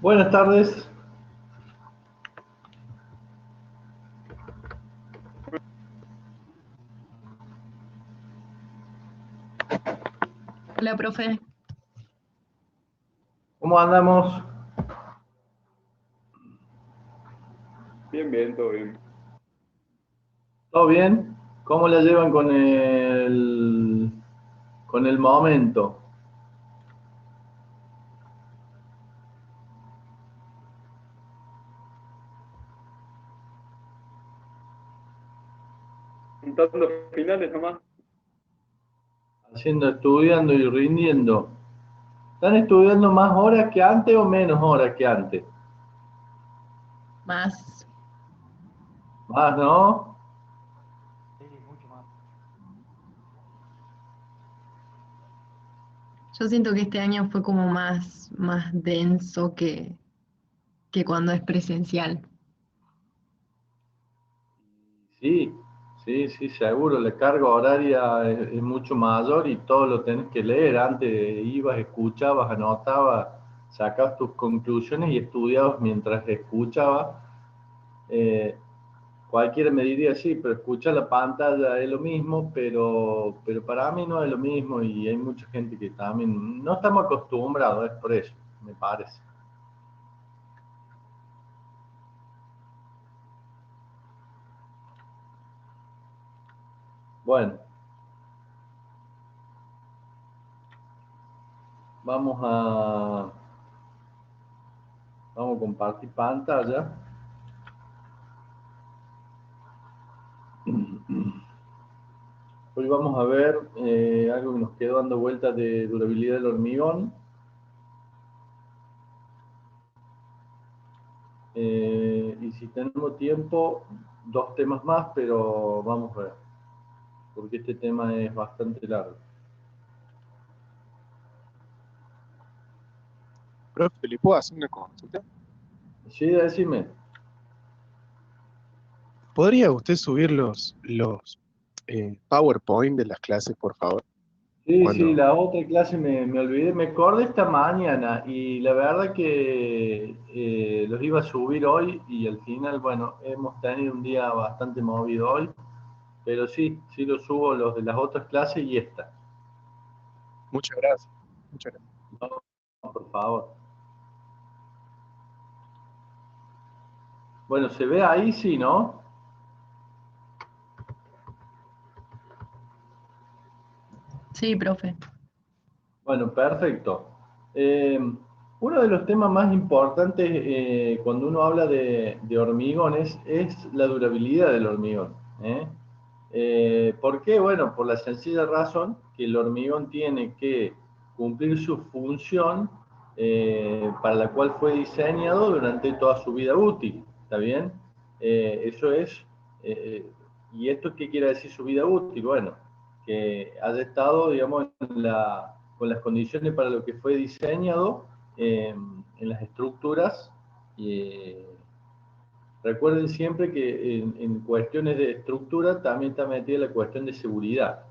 Buenas tardes. Hola, profe. ¿Cómo andamos? Bien, bien, todo bien. ¿Todo bien? ¿Cómo la llevan con el momento? Juntando finales nomás. Haciendo, estudiando y rindiendo. ¿Están estudiando más horas que antes o menos horas que antes? Más. Más, ¿no? Yo siento que este año fue como más denso que cuando es presencial. Sí, sí, sí, seguro. La carga horaria es mucho mayor y todo lo tenés que leer. Antes ibas, escuchabas, anotabas, sacabas tus conclusiones y estudiabas mientras escuchabas. Eh, Cualquiera me diría, sí, pero escuchar la pantalla es lo mismo, pero para mí no es lo mismo y hay mucha gente que también no estamos acostumbrados, es por eso, me parece. Bueno, vamos a, vamos a compartir pantalla. Hoy vamos a ver algo que nos quedó dando vueltas de durabilidad del hormigón. Y si tenemos tiempo, dos temas más, pero vamos a ver, porque este tema es bastante largo. Profe, ¿le puedo hacer una consulta? Sí, decime. ¿Podría usted subir los PowerPoint de las clases, por favor? Sí, sí, Cuando, la otra clase me olvidé, me acordé esta mañana y la verdad que los iba a subir hoy y al final, bueno, hemos tenido un día bastante movido hoy, pero sí, sí los subo los de las otras clases y esta. muchas gracias. Muchas gracias. No, por favor. Bueno, se ve ahí, sí, ¿no? Sí, profe. Bueno, perfecto. Eh, Uno de los temas más importantes cuando uno habla de hormigones es la durabilidad del hormigón. ¿Eh? ¿Por qué? Bueno, por la sencilla razón que el hormigón tiene que cumplir su función para la cual fue diseñado durante toda su vida útil. ¿Está bien? Eso es. eh, ¿Y esto qué quiere decir su vida útil? Bueno, que haya estado, digamos, con las condiciones para lo que fue diseñado en las estructuras. eh, Recuerden siempre que en cuestiones de estructura también está metida la cuestión de seguridad.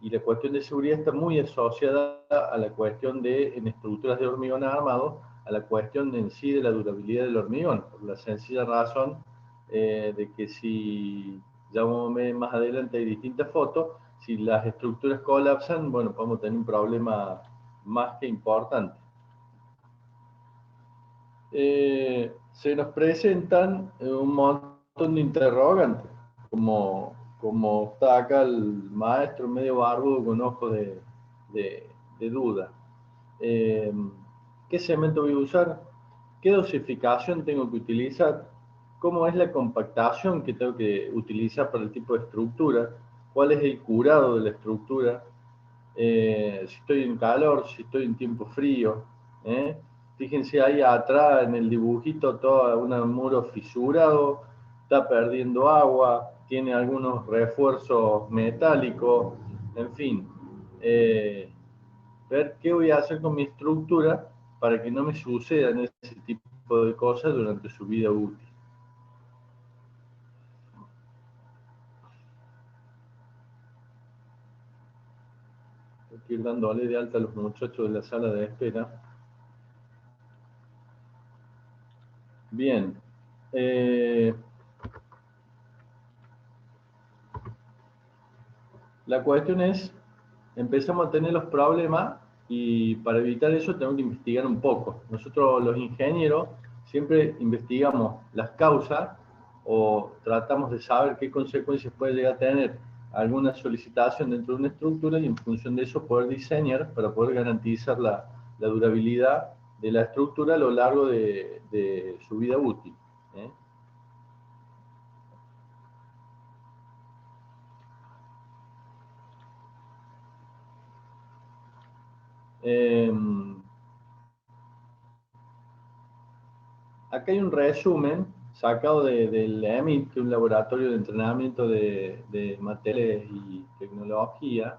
Y la cuestión de seguridad está muy asociada a la cuestión de, en estructuras de hormigón armado, a la cuestión en sí de la durabilidad del hormigón, por la sencilla razón de que si, ya vamos a ver más adelante, hay distintas fotos, si las estructuras colapsan, bueno, podemos tener un problema más que importante. Se nos presentan un montón de interrogantes, como está acá el maestro medio barbudo con ojos de duda. Eh, ¿Qué cemento voy a usar? ¿Qué dosificación tengo que utilizar? ¿Cómo es la compactación que tengo que utilizar para el tipo de estructura? ¿Cuál es el curado de la estructura? Si estoy en calor, si estoy en tiempo frío. ¿eh? Fíjense ahí atrás en el dibujito todo un muro fisurado, está perdiendo agua, tiene algunos refuerzos metálicos, en fin. Eh, Ver qué voy a hacer con mi estructura para que no me sucedan ese tipo de cosas durante su vida útil. Hay que ir dándole de alta a los muchachos de la sala de espera. Bien. La cuestión es, empezamos a tener los problemas y para evitar eso tenemos que investigar un poco. Nosotros los ingenieros siempre investigamos las causas o tratamos de saber qué consecuencias puede llegar a tener alguna solicitación dentro de una estructura y en función de eso poder diseñar para poder garantizar la durabilidad de la estructura a lo largo de su vida útil. ¿Eh? Acá hay un resumen sacado del EMIT, que es un laboratorio de entrenamiento de materiales y tecnología,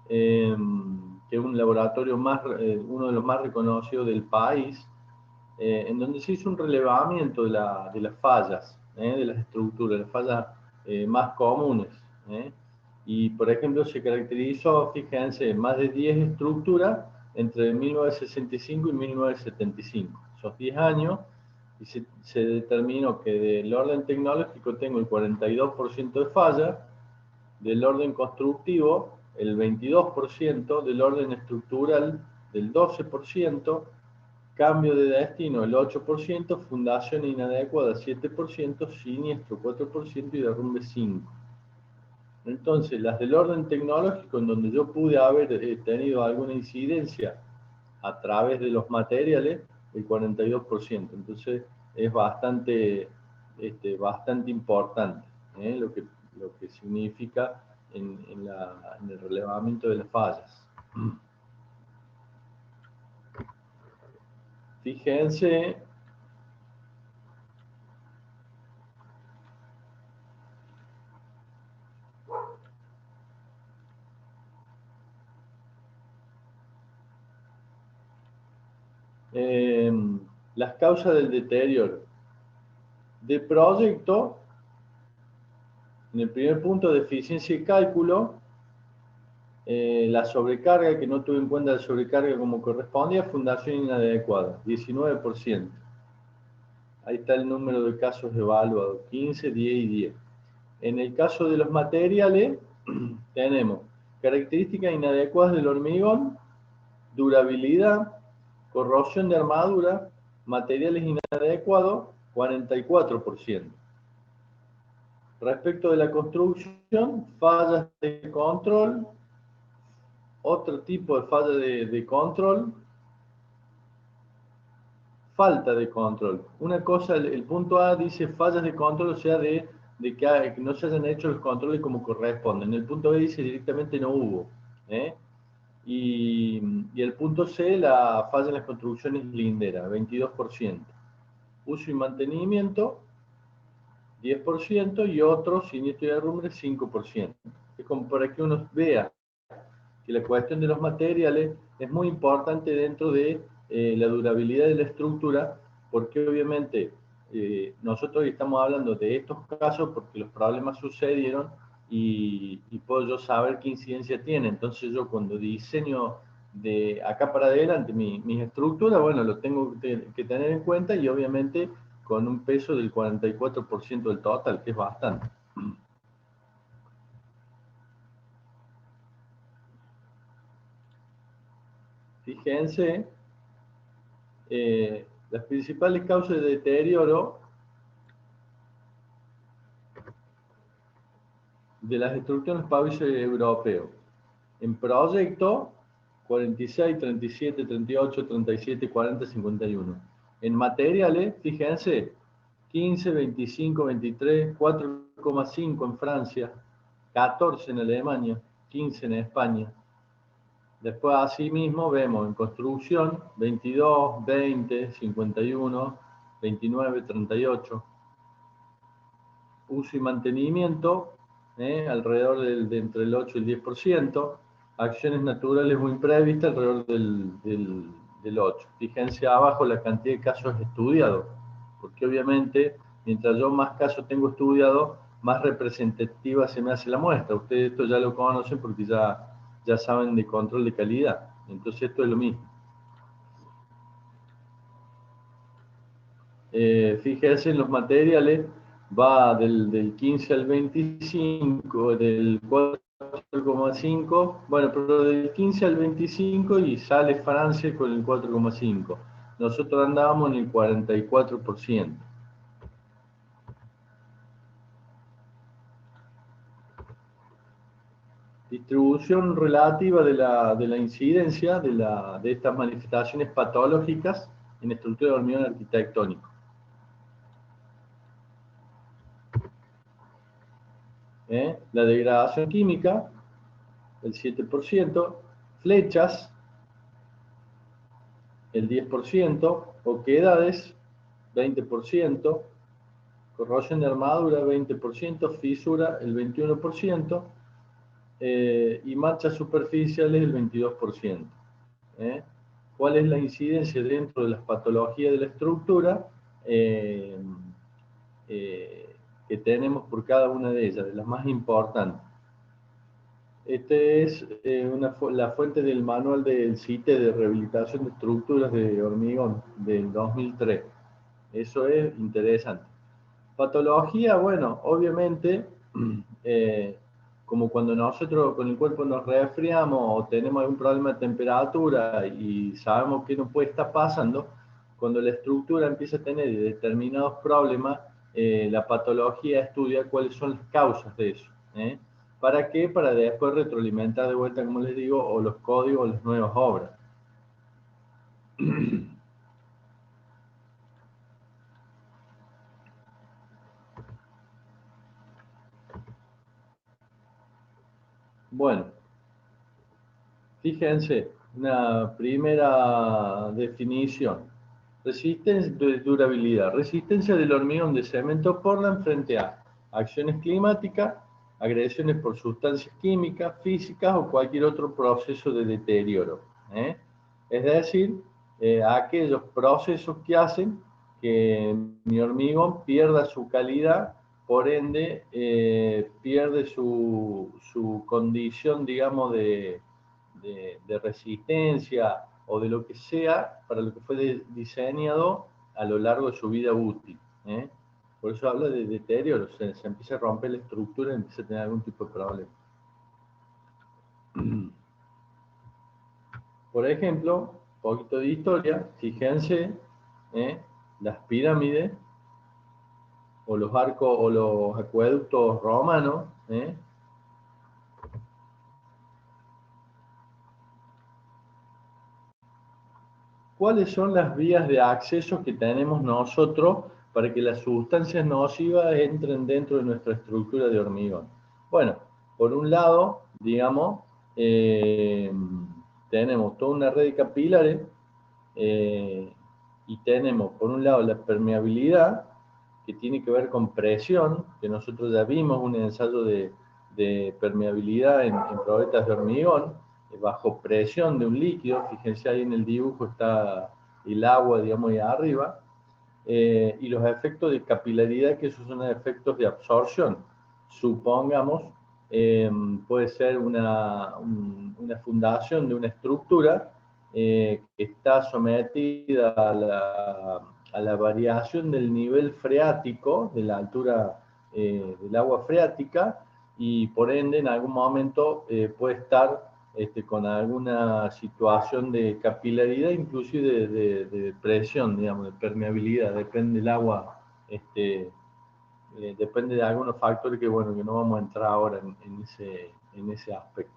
que es un laboratorio uno de los más reconocidos del país, en donde se hizo un relevamiento de las fallas, de las estructuras, las fallas más comunes. Y, por ejemplo, se caracterizó, fíjense, más de 10 estructuras entre 1965 y 1975. Esos 10 años, y se determinó que del orden tecnológico tengo el 42% de fallas, del orden constructivo el 22%, del orden estructural del 12%, cambio de destino el 8%, fundación inadecuada 7%, siniestro 4% y derrumbe 5%. Entonces, las del orden tecnológico, en donde yo pude haber tenido alguna incidencia a través de los materiales, el 42%. Entonces, es bastante importante lo que significa en el relevamiento de las fallas. Fíjense, las causas del deterioro. De proyecto, en el primer punto de eficiencia y cálculo, la sobrecarga, que no tuve en cuenta la sobrecarga como correspondía, fundación inadecuada, 19%. Ahí está el número de casos evaluados, 15, 10 y 10. En el caso de los materiales, tenemos características inadecuadas del hormigón, durabilidad, corrosión de armadura, materiales inadecuados, 44%. Respecto de la construcción, fallas de control, otro tipo de falla de control, falta de control. Una cosa, el punto A dice fallas de control, o sea, de que no se hayan hecho los controles como corresponden. El punto B dice directamente no hubo. Y el punto C, la falla en las construcciones lindera, 22%. Uso y mantenimiento, 10%, y otro, siniestro y derrumbe, 5%. Es como para que uno vea que la cuestión de los materiales es muy importante dentro de la durabilidad de la estructura, porque obviamente nosotros estamos hablando de estos casos porque los problemas sucedieron y puedo yo saber qué incidencia tiene. Entonces yo cuando diseño de acá para adelante mis estructuras, bueno, lo tengo que tener en cuenta y obviamente con un peso del 44% del total, que es bastante. Fíjense, las principales causas de deterioro de las estructuras en países europeos. En proyecto, 46, 37, 38, 37, 40, 51. En materiales, fíjense, 15, 25, 23, 4,5 en Francia, 14 en Alemania, 15 en España. Después, asimismo, vemos en construcción 22, 20, 51, 29, 38. Uso y mantenimiento, alrededor de entre el 8 y el 10%. Acciones naturales o imprevistas, alrededor del 8%. Fíjense abajo la cantidad de casos estudiados, porque obviamente, mientras yo más casos tengo estudiados, más representativa se me hace la muestra. Ustedes esto ya lo conocen porque ya saben de control de calidad. Entonces esto es lo mismo. Fíjense en los materiales, va del 15 al 25, del 4,5, bueno, pero del 15 al 25 y sale Francia con el 4,5. Nosotros andábamos en el 44%. Distribución relativa de la incidencia de estas manifestaciones patológicas en estructura de hormigón arquitectónico. La degradación química, el 7%, flechas, el 10%, oquedades, 20%, corrosión de armadura, 20%, fisura, el 21%, y manchas superficiales, el 22%. ¿Cuál es la incidencia dentro de las patologías de la estructura que tenemos por cada una de ellas, de las más importantes? Este es la fuente del manual del CITE de rehabilitación de estructuras de hormigón del 2003. Eso es interesante. Patología, bueno, obviamente, como cuando nosotros con el cuerpo nos resfriamos o tenemos algún problema de temperatura y sabemos que no puede estar pasando, cuando la estructura empieza a tener determinados problemas, la patología estudia cuáles son las causas de eso. ¿Para qué? Para después retroalimentar de vuelta, como les digo, o los códigos o las nuevas obras. Bueno, fíjense, una primera definición. Resistencia de durabilidad. Resistencia del hormigón de cemento Portland frente a acciones climáticas, agresiones por sustancias químicas, físicas o cualquier otro proceso de deterioro. Es decir, aquellos procesos que hacen que mi hormigón pierda su calidad, por ende pierde su condición, digamos, de resistencia o de lo que sea para lo que fue diseñado a lo largo de su vida útil. Por eso habla de deterioro, se empieza a romper la estructura y empieza a tener algún tipo de problema. Por ejemplo, un poquito de historia, fíjense, las pirámides o los arcos o los acueductos romanos, ¿cuáles son las vías de acceso que tenemos nosotros para que las sustancias nocivas entren dentro de nuestra estructura de hormigón? Bueno, por un lado, digamos, tenemos toda una red de capilares y tenemos, por un lado, la permeabilidad, que tiene que ver con presión, que nosotros ya vimos un ensayo de permeabilidad en probetas de hormigón, bajo presión de un líquido. Fíjense ahí en el dibujo está el agua, digamos, ahí arriba, y los efectos de capilaridad, que esos son efectos de absorción. Supongamos, puede ser una fundación de una estructura que está sometida a la variación del nivel freático, de la altura del agua freática, y por ende en algún momento puede estar con alguna situación de capilaridad, inclusive de presión, digamos, de permeabilidad, depende del agua, depende de algunos factores que, bueno, que no vamos a entrar ahora en ese aspecto.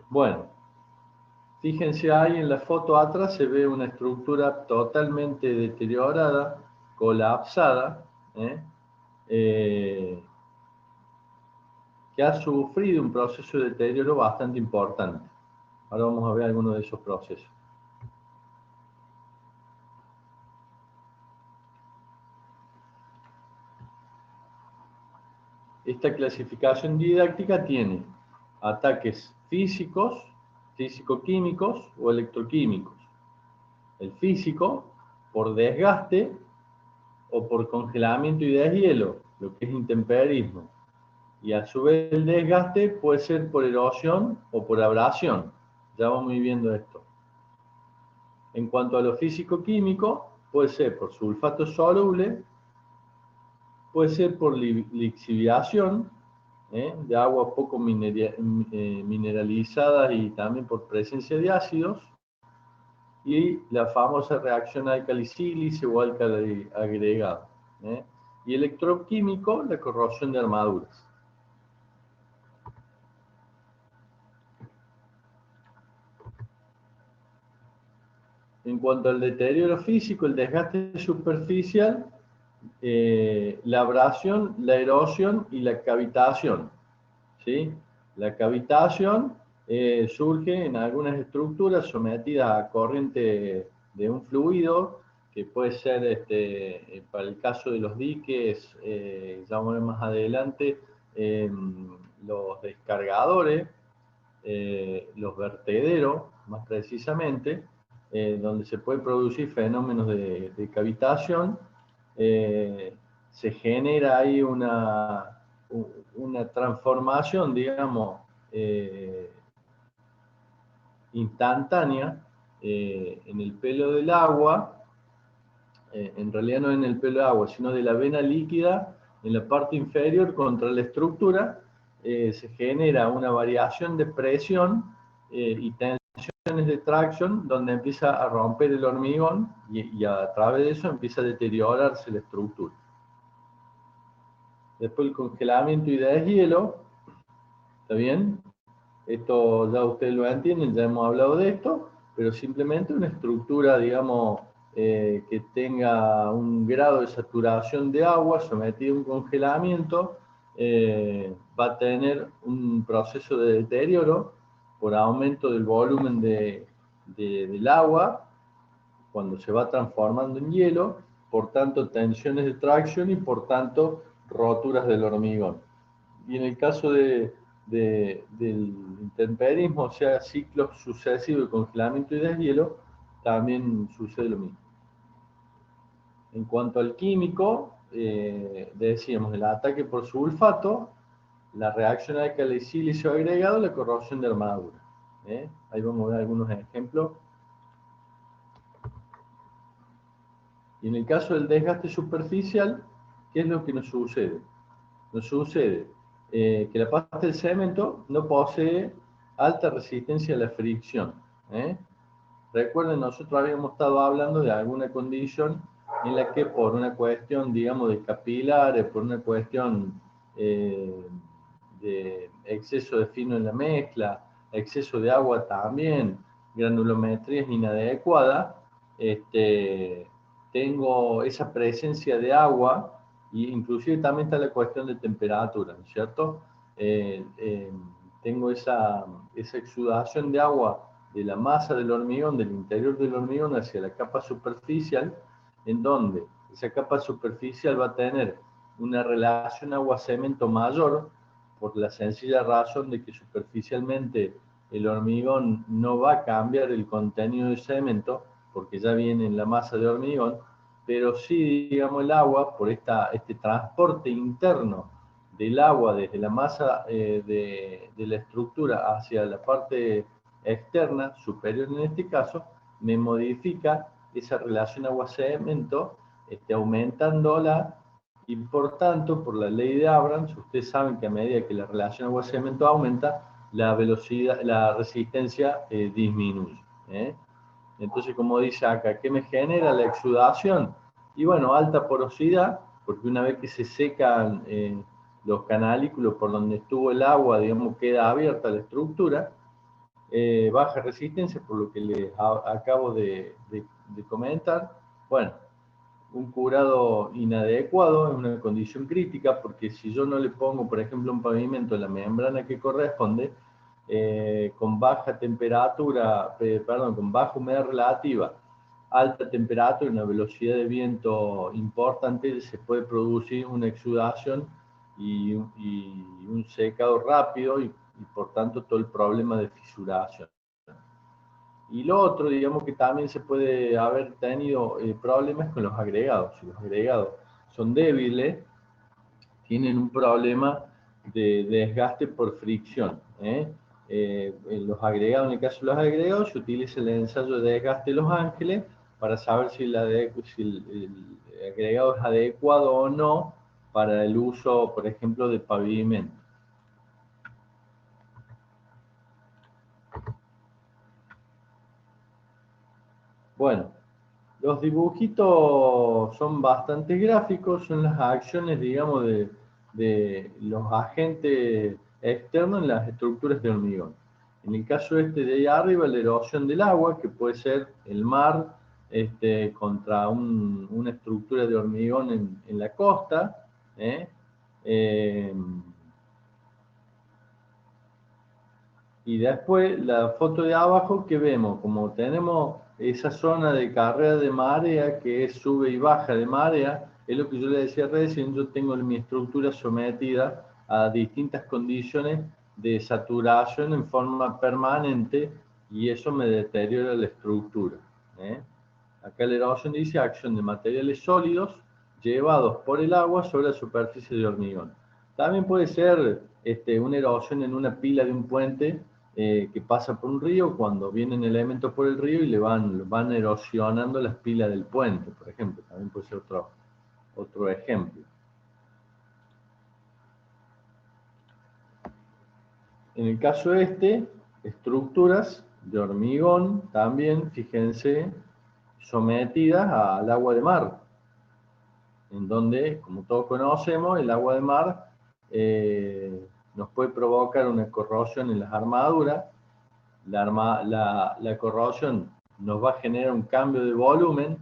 Bueno, fíjense ahí en la foto atrás se ve una estructura totalmente deteriorada, colapsada, que ha sufrido un proceso de deterioro bastante importante. Ahora vamos a ver algunos de esos procesos. Esta clasificación didáctica tiene ataques físicos, físico-químicos o electroquímicos. El físico, por desgaste o por congelamiento y deshielo, lo que es intemperismo. Y a su vez el desgaste puede ser por erosión o por abrasión. Ya vamos viendo esto. En cuanto a lo físico-químico, puede ser por sulfato soluble, puede ser por lixiviación, de aguas poco mineralizadas y también por presencia de ácidos, y la famosa reacción álcali-sílice o álcali agregado. Y electroquímico, la corrosión de armaduras. En cuanto al deterioro físico, el desgaste superficial, la abrasión, la erosión y la cavitación. ¿Sí? La cavitación surge en algunas estructuras sometidas a corriente de un fluido, que puede ser, para el caso de los diques, ya vamos a ver más adelante, los descargadores, los vertederos, más precisamente, donde se pueden producir fenómenos de cavitación. Se genera ahí una transformación, digamos, instantánea en el pelo del agua, en realidad no en el pelo del agua, sino de la vena líquida en la parte inferior contra la estructura. Se genera una variación de presión y tensiones de tracción, donde empieza a romper el hormigón y a través de eso empieza a deteriorarse la estructura. Después el congelamiento y deshielo, ¿está bien? Esto ya ustedes lo entienden, ya hemos hablado de esto, pero simplemente una estructura, digamos, que tenga un grado de saturación de agua sometida a un congelamiento, va a tener un proceso de deterioro por aumento del volumen del agua cuando se va transformando en hielo, por tanto tensiones de tracción y por tanto roturas del hormigón. Y en el caso del intemperismo, o sea, ciclos sucesivos de congelamiento y deshielo, también sucede lo mismo. En cuanto al químico, decíamos el ataque por sulfato, la reacción álcali-sílice agregado, la corrosión de armadura. Ahí vamos a ver algunos ejemplos. Y en el caso del desgaste superficial, ¿qué es lo que nos sucede? Nos sucede que la pasta del cemento no posee alta resistencia a la fricción. Recuerden, nosotros habíamos estado hablando de alguna condición en la que por una cuestión, digamos, de capilares, por una cuestión de exceso de fino en la mezcla, exceso de agua también, granulometría inadecuada, tengo esa presencia de agua, y inclusive también está la cuestión de temperatura, ¿no es cierto? Tengo esa exudación de agua de la masa del hormigón, del interior del hormigón hacia la capa superficial, en donde esa capa superficial va a tener una relación agua-cemento mayor, por la sencilla razón de que superficialmente el hormigón no va a cambiar el contenido de cemento, porque ya viene en la masa de hormigón, pero sí, digamos, el agua, por este transporte interno del agua desde la masa de la estructura hacia la parte externa, superior en este caso, me modifica esa relación agua-cemento, aumentándola, y por tanto, por la ley de Abrams, ustedes saben que a medida que la relación agua-cemento aumenta, la velocidad, la resistencia disminuye. Entonces, como dice acá, ¿qué me genera la exudación? Y bueno, alta porosidad, porque una vez que se secan los canalículos por donde estuvo el agua, digamos, queda abierta la estructura, baja resistencia, por lo que les acabo de comentar. Bueno, un curado inadecuado es una condición crítica, porque si yo no le pongo, por ejemplo, un pavimento en la membrana que corresponde, con baja temperatura, con baja humedad relativa, alta temperatura y una velocidad de viento importante, se puede producir una exudación y un secado rápido, y por tanto todo el problema de fisuración. Y lo otro, digamos, que también se puede haber tenido problemas con los agregados. Si los agregados son débiles, tienen un problema de desgaste por fricción. los agregados, en el caso de los agregados, se utiliza el ensayo de desgaste de Los Ángeles para saber si el agregado es adecuado o no para el uso, por ejemplo, de pavimento. Bueno, los dibujitos son bastante gráficos, son las acciones, digamos, de los agentes externos en las estructuras de hormigón. En el caso este de ahí arriba, la erosión del agua, que puede ser el mar contra una estructura de hormigón en la costa. Y después la foto de abajo que vemos, como tenemos esa zona de carrera de marea que es sube y baja de marea, es lo que yo le decía recién, yo tengo mi estructura sometida a distintas condiciones de saturación en forma permanente y eso me deteriora la estructura. Acá la erosión dice acción de materiales sólidos llevados por el agua sobre la superficie de hormigón. También puede ser una erosión en una pila de un puente que pasa por un río, cuando vienen elementos por el río y le van erosionando las pilas del puente, por ejemplo. También puede ser otro ejemplo. En el caso estructuras de hormigón también, fíjense, sometidas al agua de mar, en donde, como todos conocemos, el agua de mar nos puede provocar una corrosión en las armaduras. La corrosión nos va a generar un cambio de volumen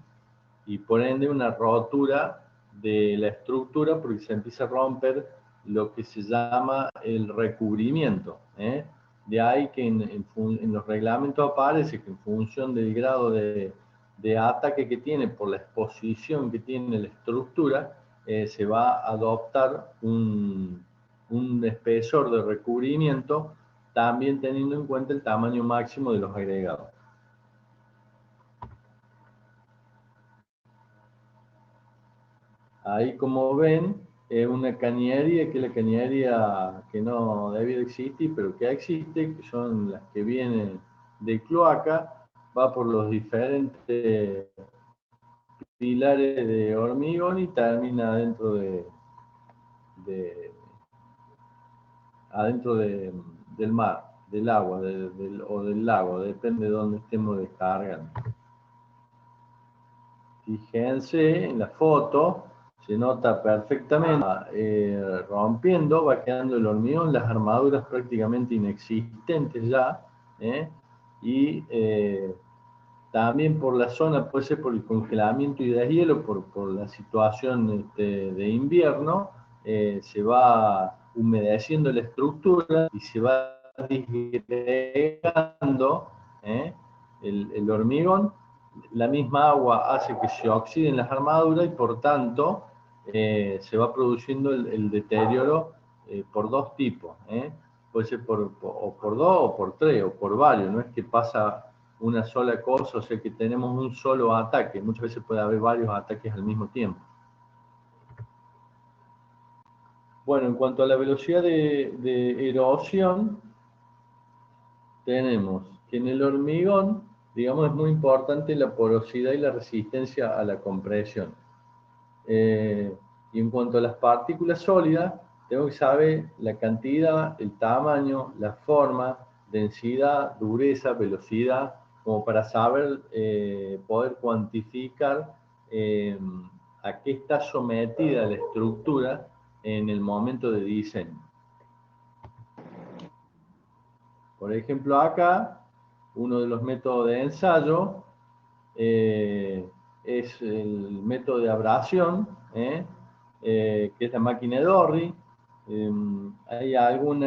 y por ende una rotura de la estructura porque se empieza a romper lo que se llama el recubrimiento. De ahí que en los reglamentos aparece que en función del grado de ataque que tiene por la exposición que tiene la estructura, se va a adoptar un espesor de recubrimiento, también teniendo en cuenta el tamaño máximo de los agregados. Ahí, como ven, es una cañería, que es la cañería que no debía existir, pero que existe, que son las que vienen de cloaca, va por los diferentes pilares de hormigón y termina adentro del mar, del agua o del lago, depende de dónde estemos descargando. Fíjense en la foto, se nota perfectamente rompiendo, va quedando el hormigón, las armaduras prácticamente inexistentes ya, y también por la zona, puede ser por el congelamiento y deshielo, por la situación de invierno, se va humedeciendo la estructura y se va disgregando el hormigón. La misma agua hace que se oxiden las armaduras y por tanto se va produciendo el deterioro por dos tipos. Puede ser por dos o por tres o por varios, no es que pasa una sola cosa, o sea que tenemos un solo ataque, muchas veces puede haber varios ataques al mismo tiempo. Bueno, en cuanto a la velocidad de erosión, tenemos que en el hormigón, digamos, es muy importante la porosidad y la resistencia a la compresión. Y en cuanto a las partículas sólidas, tengo que saber la cantidad, el tamaño, la forma, densidad, dureza, velocidad, como para saber, poder cuantificar a qué está sometida la estructura en el momento de diseño. Por ejemplo, acá, uno de los métodos de ensayo es el método de abrasión, que es la máquina de Dory. Hay algún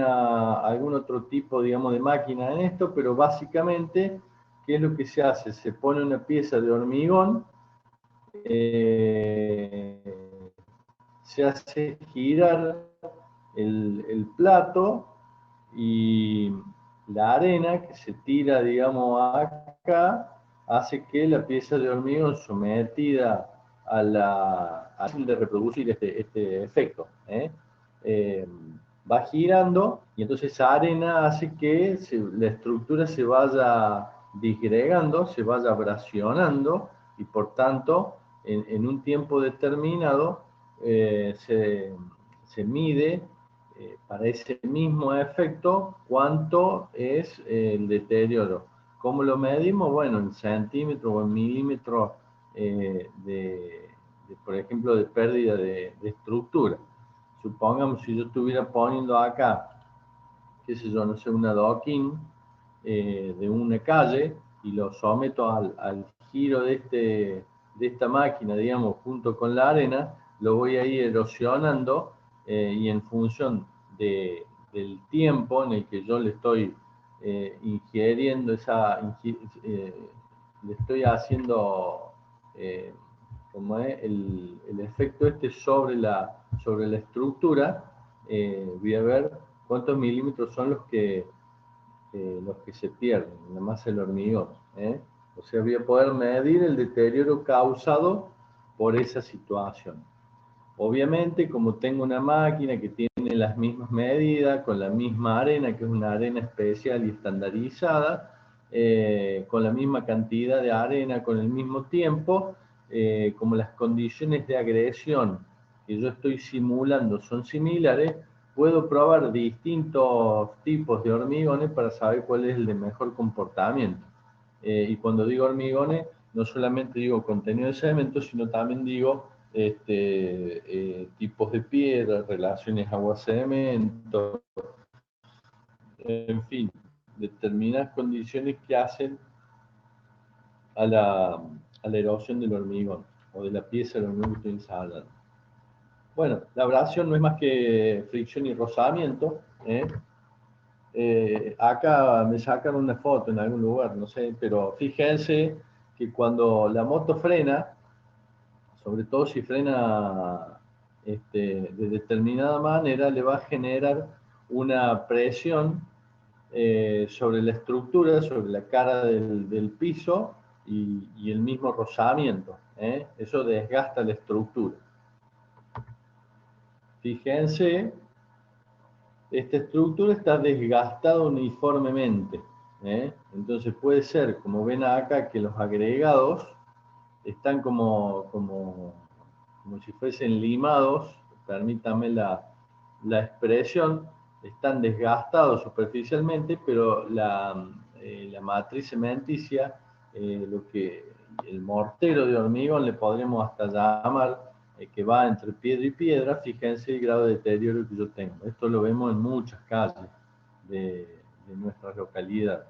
otro tipo, digamos, de máquina en esto, pero básicamente, ¿qué es lo que se hace? Se pone una pieza de hormigón, se hace girar el plato y la arena que se tira, digamos, acá, hace que la pieza de hormigón sometida a de reproducir este efecto. va girando y entonces esa arena hace que la estructura se vaya disgregando, se vaya abrasionando y por tanto en un tiempo determinado se mide para ese mismo efecto cuánto es el deterioro. ¿Cómo lo medimos? Bueno, en centímetros o en milímetros por ejemplo, de pérdida de estructura. Supongamos si yo estuviera poniendo acá, qué sé yo, no sé, un adoquín de una calle y lo someto al giro de esta máquina, digamos, junto con la arena, lo voy a ir erosionando y en función del tiempo en el que yo le estoy ingiriendo le estoy haciendo como es el efecto sobre la estructura, voy a ver cuántos milímetros son los que se pierden en la masa del hormigón. O sea, voy a poder medir el deterioro causado por esa situación. Obviamente, como tengo una máquina que tiene las mismas medidas, con la misma arena, que es una arena especial y estandarizada, con la misma cantidad de arena, con el mismo tiempo, como las condiciones de agresión que yo estoy simulando son similares, puedo probar distintos tipos de hormigones para saber cuál es el de mejor comportamiento. Y cuando digo hormigones, no solamente digo contenido de cemento, sino también digo tipos de piedra, relaciones agua-cemento, en fin, determinadas condiciones que hacen a la erosión del hormigón o de la pieza del hormigón que estoy ensayando. Bueno, la abrasión no es más que fricción y rozamiento. Acá me sacan una foto en algún lugar, no sé, pero fíjense que cuando la moto frena, sobre todo si frena de determinada manera, le va a generar una presión sobre la estructura, sobre la cara del piso y el mismo rozamiento. Eso desgasta la estructura. Fíjense, esta estructura está desgastada uniformemente. Entonces puede ser, como ven acá, que los agregados están como si fuesen limados, permítame la expresión, están desgastados superficialmente, pero la matriz cementicia, el mortero de hormigón le podremos hasta llamar, que va entre piedra y piedra, fíjense el grado de deterioro que yo tengo. Esto lo vemos en muchas calles de nuestra localidad.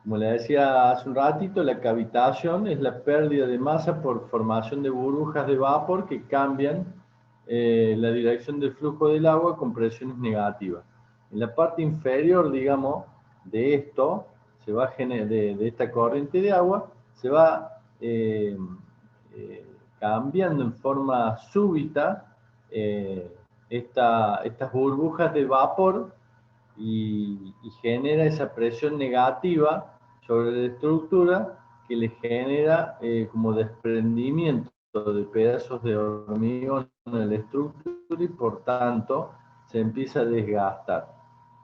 Como le decía hace un ratito, la cavitación es la pérdida de masa por formación de burbujas de vapor que cambian la dirección del flujo del agua con presiones negativas. En la parte inferior, digamos, de esto, se va a generar, de esta corriente de agua, se va cambiando en forma súbita estas burbujas de vapor y genera esa presión negativa sobre la estructura que le genera como desprendimiento de pedazos de hormigón en la estructura y por tanto se empieza a desgastar.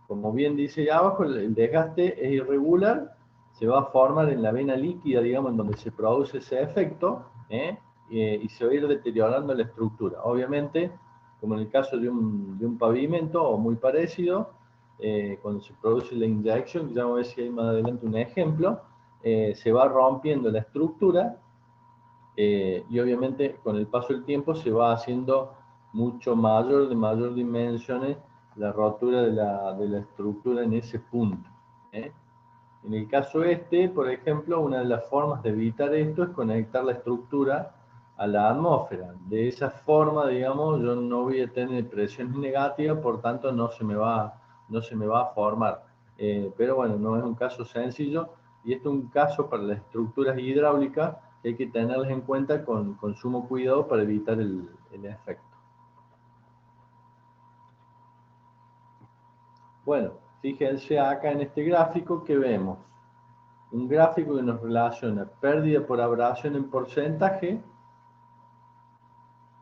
Como bien dice ahí abajo, el desgaste es irregular, se va a formar en la vena líquida, digamos, en donde se produce ese efecto, y se va a ir deteriorando la estructura. Obviamente, como en el caso de un pavimento o muy parecido, cuando se produce la inyección, ya vamos a ver si hay más adelante un ejemplo, se va rompiendo la estructura y obviamente con el paso del tiempo se va haciendo mucho mayor, de mayor dimensiones, la rotura de la estructura en ese punto. En el caso por ejemplo, una de las formas de evitar esto es conectar la estructura a la atmósfera. De esa forma, digamos, yo no voy a tener presiones negativas, por tanto no se me va a formar. Pero bueno, no es un caso sencillo y esto es un caso para las estructuras hidráulicas que hay que tenerlas en cuenta con sumo cuidado para evitar el efecto. Bueno, fíjense acá en este gráfico que vemos un gráfico que nos relaciona pérdida por abrasión en porcentaje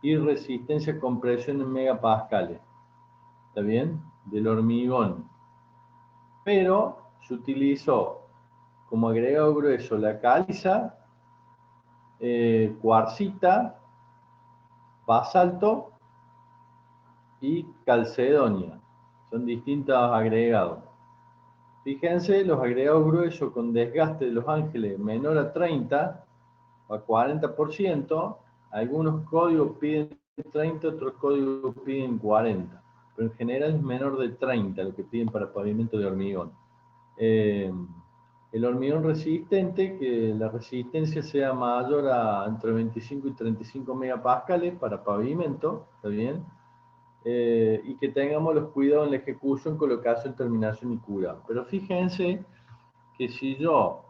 y resistencia a compresión en megapascales. ¿Está bien? Del hormigón. Pero se utilizó como agregado grueso la caliza, cuarcita, basalto y calcedonia. Son distintos agregados. Fíjense, los agregados gruesos con desgaste de los ángeles menor a 30 o a 40%, algunos códigos piden 30, otros códigos piden 40, pero en general es menor de 30 lo que piden para pavimento de hormigón. El hormigón resistente, que la resistencia sea mayor a entre 25 y 35 megapascales para pavimento, ¿está bien? Y que tengamos los cuidados en la ejecución, colocación, terminación y cura. Pero fíjense que si yo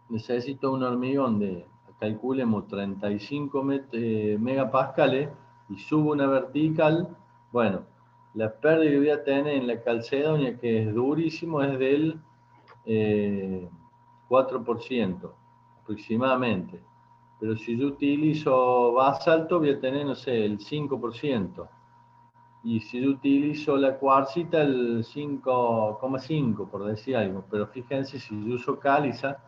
necesito un hormigón de, calculemos, 35 megapascales y subo una vertical, bueno, la pérdida que voy a tener en la calcedonia, que es durísimo, es del 4% aproximadamente. Pero si yo utilizo basalto, voy a tener, no sé, el 5%. Y si yo utilizo la cuarcita, el 5,5, por decir algo. Pero fíjense, si yo uso caliza,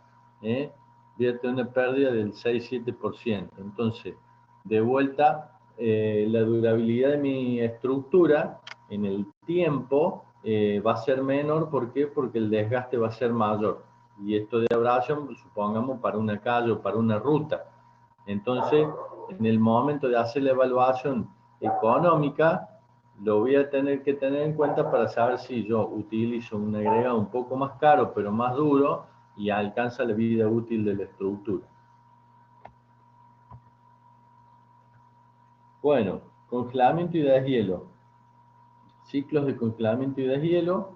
voy a tener una pérdida del 6-7%. Entonces, de vuelta, la durabilidad de mi estructura en el tiempo va a ser menor. ¿Por qué? Porque el desgaste va a ser mayor. Y esto de abrasión, supongamos, para una calle o para una ruta. Entonces, en el momento de hacer la evaluación económica, lo voy a tener que tener en cuenta para saber si yo utilizo un agregado un poco más caro, pero más duro, y alcanza la vida útil de la estructura. Bueno, congelamiento y deshielo. Ciclos de congelamiento y deshielo,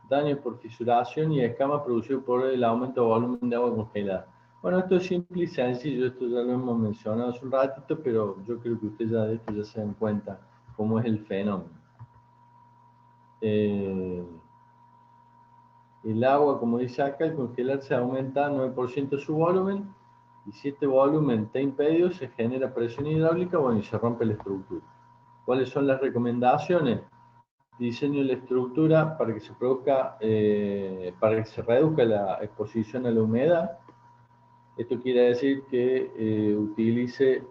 daño por fisuración y escama producido por el aumento de volumen de agua congelada. Bueno, esto es simple y sencillo, esto ya lo hemos mencionado hace un ratito, pero yo creo que ustedes ya de esto ya se dan cuenta cómo es el fenómeno. El agua, como dice acá, al congelarse aumenta 9% su volumen, y si este volumen está impedido, se genera presión hidráulica, bueno, y se rompe la estructura. ¿Cuáles son las recomendaciones? Diseño de la estructura para que se produzca, para que se reduzca la exposición a la humedad. Esto quiere decir que utilice,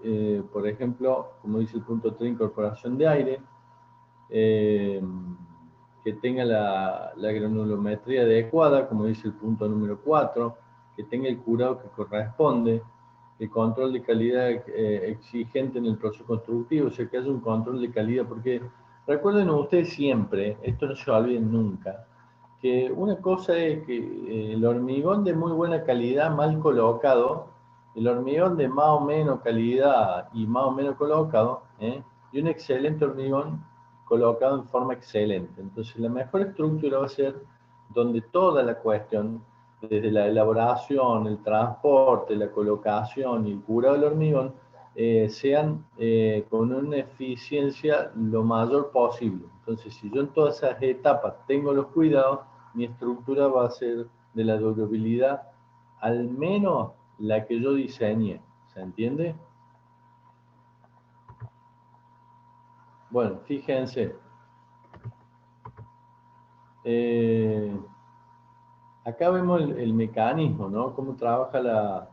por ejemplo, como dice el punto 3, incorporación de aire, que tenga la granulometría adecuada, como dice el punto número 4, que tenga el curado que corresponde, el control de calidad exigente en el proceso constructivo, o sea, que haya un control de calidad, porque recuerden ustedes siempre, esto no se olviden nunca, que una cosa es que el hormigón de muy buena calidad mal colocado, el hormigón de más o menos calidad y más o menos colocado, y un excelente hormigón colocado en forma excelente. Entonces, la mejor estructura va a ser donde toda la cuestión, desde la elaboración, el transporte, la colocación y el curado del hormigón, sean con una eficiencia lo mayor posible. Entonces, si yo en todas esas etapas tengo los cuidados, mi estructura va a ser de la durabilidad al menos la que yo diseñé. ¿Se entiende? Bueno, fíjense. Acá vemos el mecanismo, ¿no? Cómo trabaja la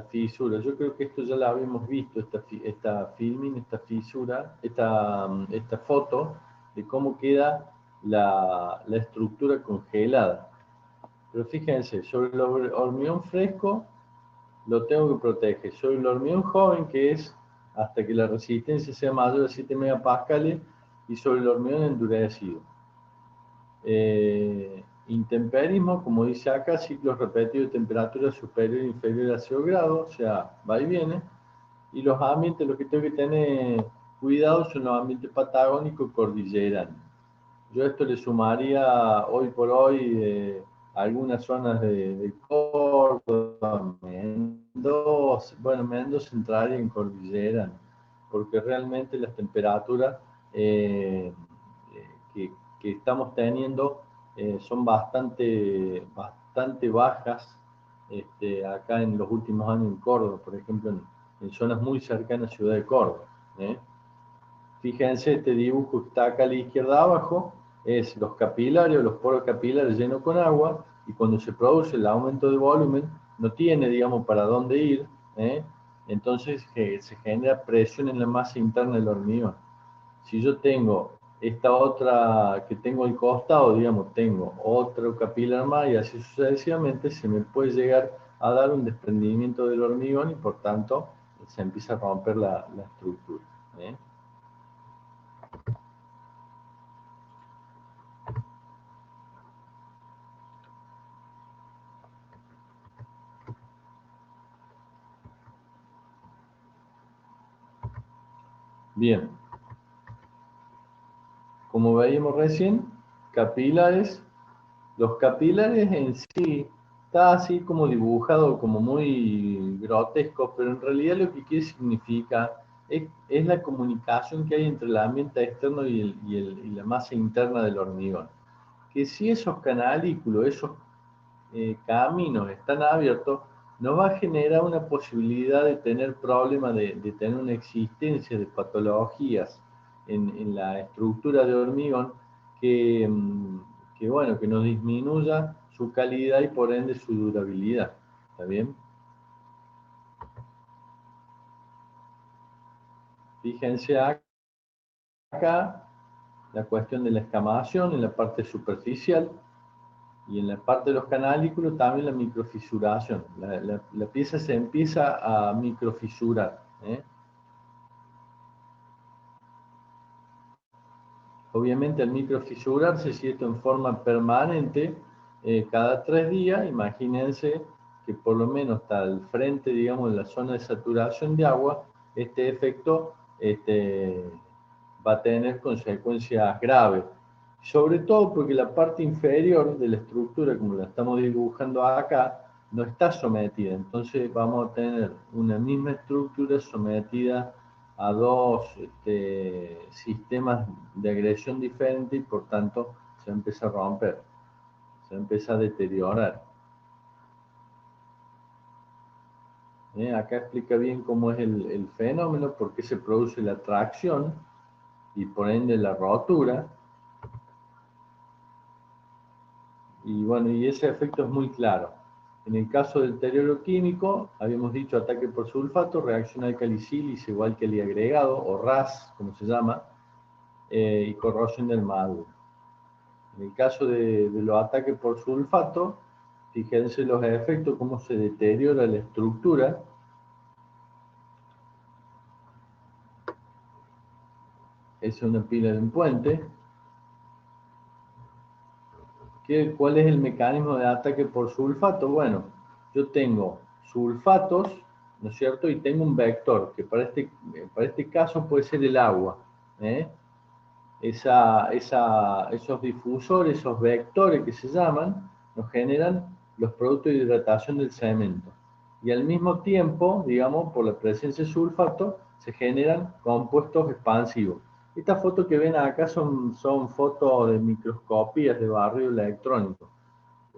fisura. Yo creo que esto ya la habíamos visto, esta filming, esta fisura, esta foto de cómo queda la estructura congelada. Pero fíjense, sobre el hormigón fresco lo tengo que proteger. Sobre el hormigón joven, que es hasta que la resistencia sea mayor a 7 megapascales, y sobre el hormigón endurecido. Intemperismo, como dice acá, ciclos repetidos de temperatura superior e inferior a 0 grados, o sea, va y viene. Y los ambientes, los que tengo que tener cuidado son los ambientes patagónicos cordilleranos. Yo a esto le sumaría hoy por hoy algunas zonas de Córdoba, Mendoza. Bueno, Mendoza entraría en cordillera, porque realmente las temperaturas que estamos teniendo son bastante bajas acá en los últimos años en Córdoba, por ejemplo, en zonas muy cercanas a Ciudad de Córdoba. Fíjense, este dibujo que está acá a la izquierda abajo es los capilares, los poros capilares llenos con agua, y cuando se produce el aumento de volumen, no tiene, digamos, para dónde ir, ¿eh? Entonces se genera presión en la masa interna del hormigón. Si yo tengo esta otra que tengo al costado, digamos, tengo otro capilar más y así sucesivamente, se me puede llegar a dar un desprendimiento del hormigón y por tanto se empieza a romper la estructura, ¿eh? Bien, como veíamos recién, capilares, los capilares en sí está así como dibujado, como muy grotesco, pero en realidad lo que quiere significar es la comunicación que hay entre el ambiente externo y la masa interna del hormigón. Que si esos canalículos, esos caminos están abiertos, nos va a generar una posibilidad de tener problemas, de tener una existencia de patologías en la estructura de hormigón que, bueno, que nos disminuya su calidad y por ende su durabilidad. ¿Está bien? Fíjense acá la cuestión de la escamación en la parte superficial. Y en la parte de los canalículos también la microfisuración. La pieza se empieza a microfisurar, ¿eh? Obviamente al microfisurarse, si esto en forma permanente, cada 3 días, imagínense que por lo menos hasta el frente, digamos, de la zona de saturación de agua, este efecto va a tener consecuencias graves. Sobre todo porque la parte inferior de la estructura, como la estamos dibujando acá, no está sometida. Entonces vamos a tener una misma estructura sometida a dos sistemas de agresión diferentes y por tanto se empieza a romper, se empieza a deteriorar. Acá explica bien cómo es el fenómeno, por qué se produce la tracción y por ende la rotura. Y bueno, y ese efecto es muy claro. En el caso del deterioro químico, habíamos dicho ataque por sulfato, reacción alcalicílis igual que el agregado, o RAS, como se llama, y corrosión del maduro. En el caso de los ataques por sulfato, fíjense los efectos, cómo se deteriora la estructura. Es una pila de un puente. ¿Cuál es el mecanismo de ataque por sulfato? Bueno, yo tengo sulfatos, ¿no es cierto? Y tengo un vector, que para este caso puede ser el agua, ¿eh? Esos difusores, esos vectores que se llaman, nos generan los productos de hidratación del cemento. Y al mismo tiempo, digamos, por la presencia de sulfato, se generan compuestos expansivos. Estas fotos que ven acá son fotos de microscopías de barrio electrónico.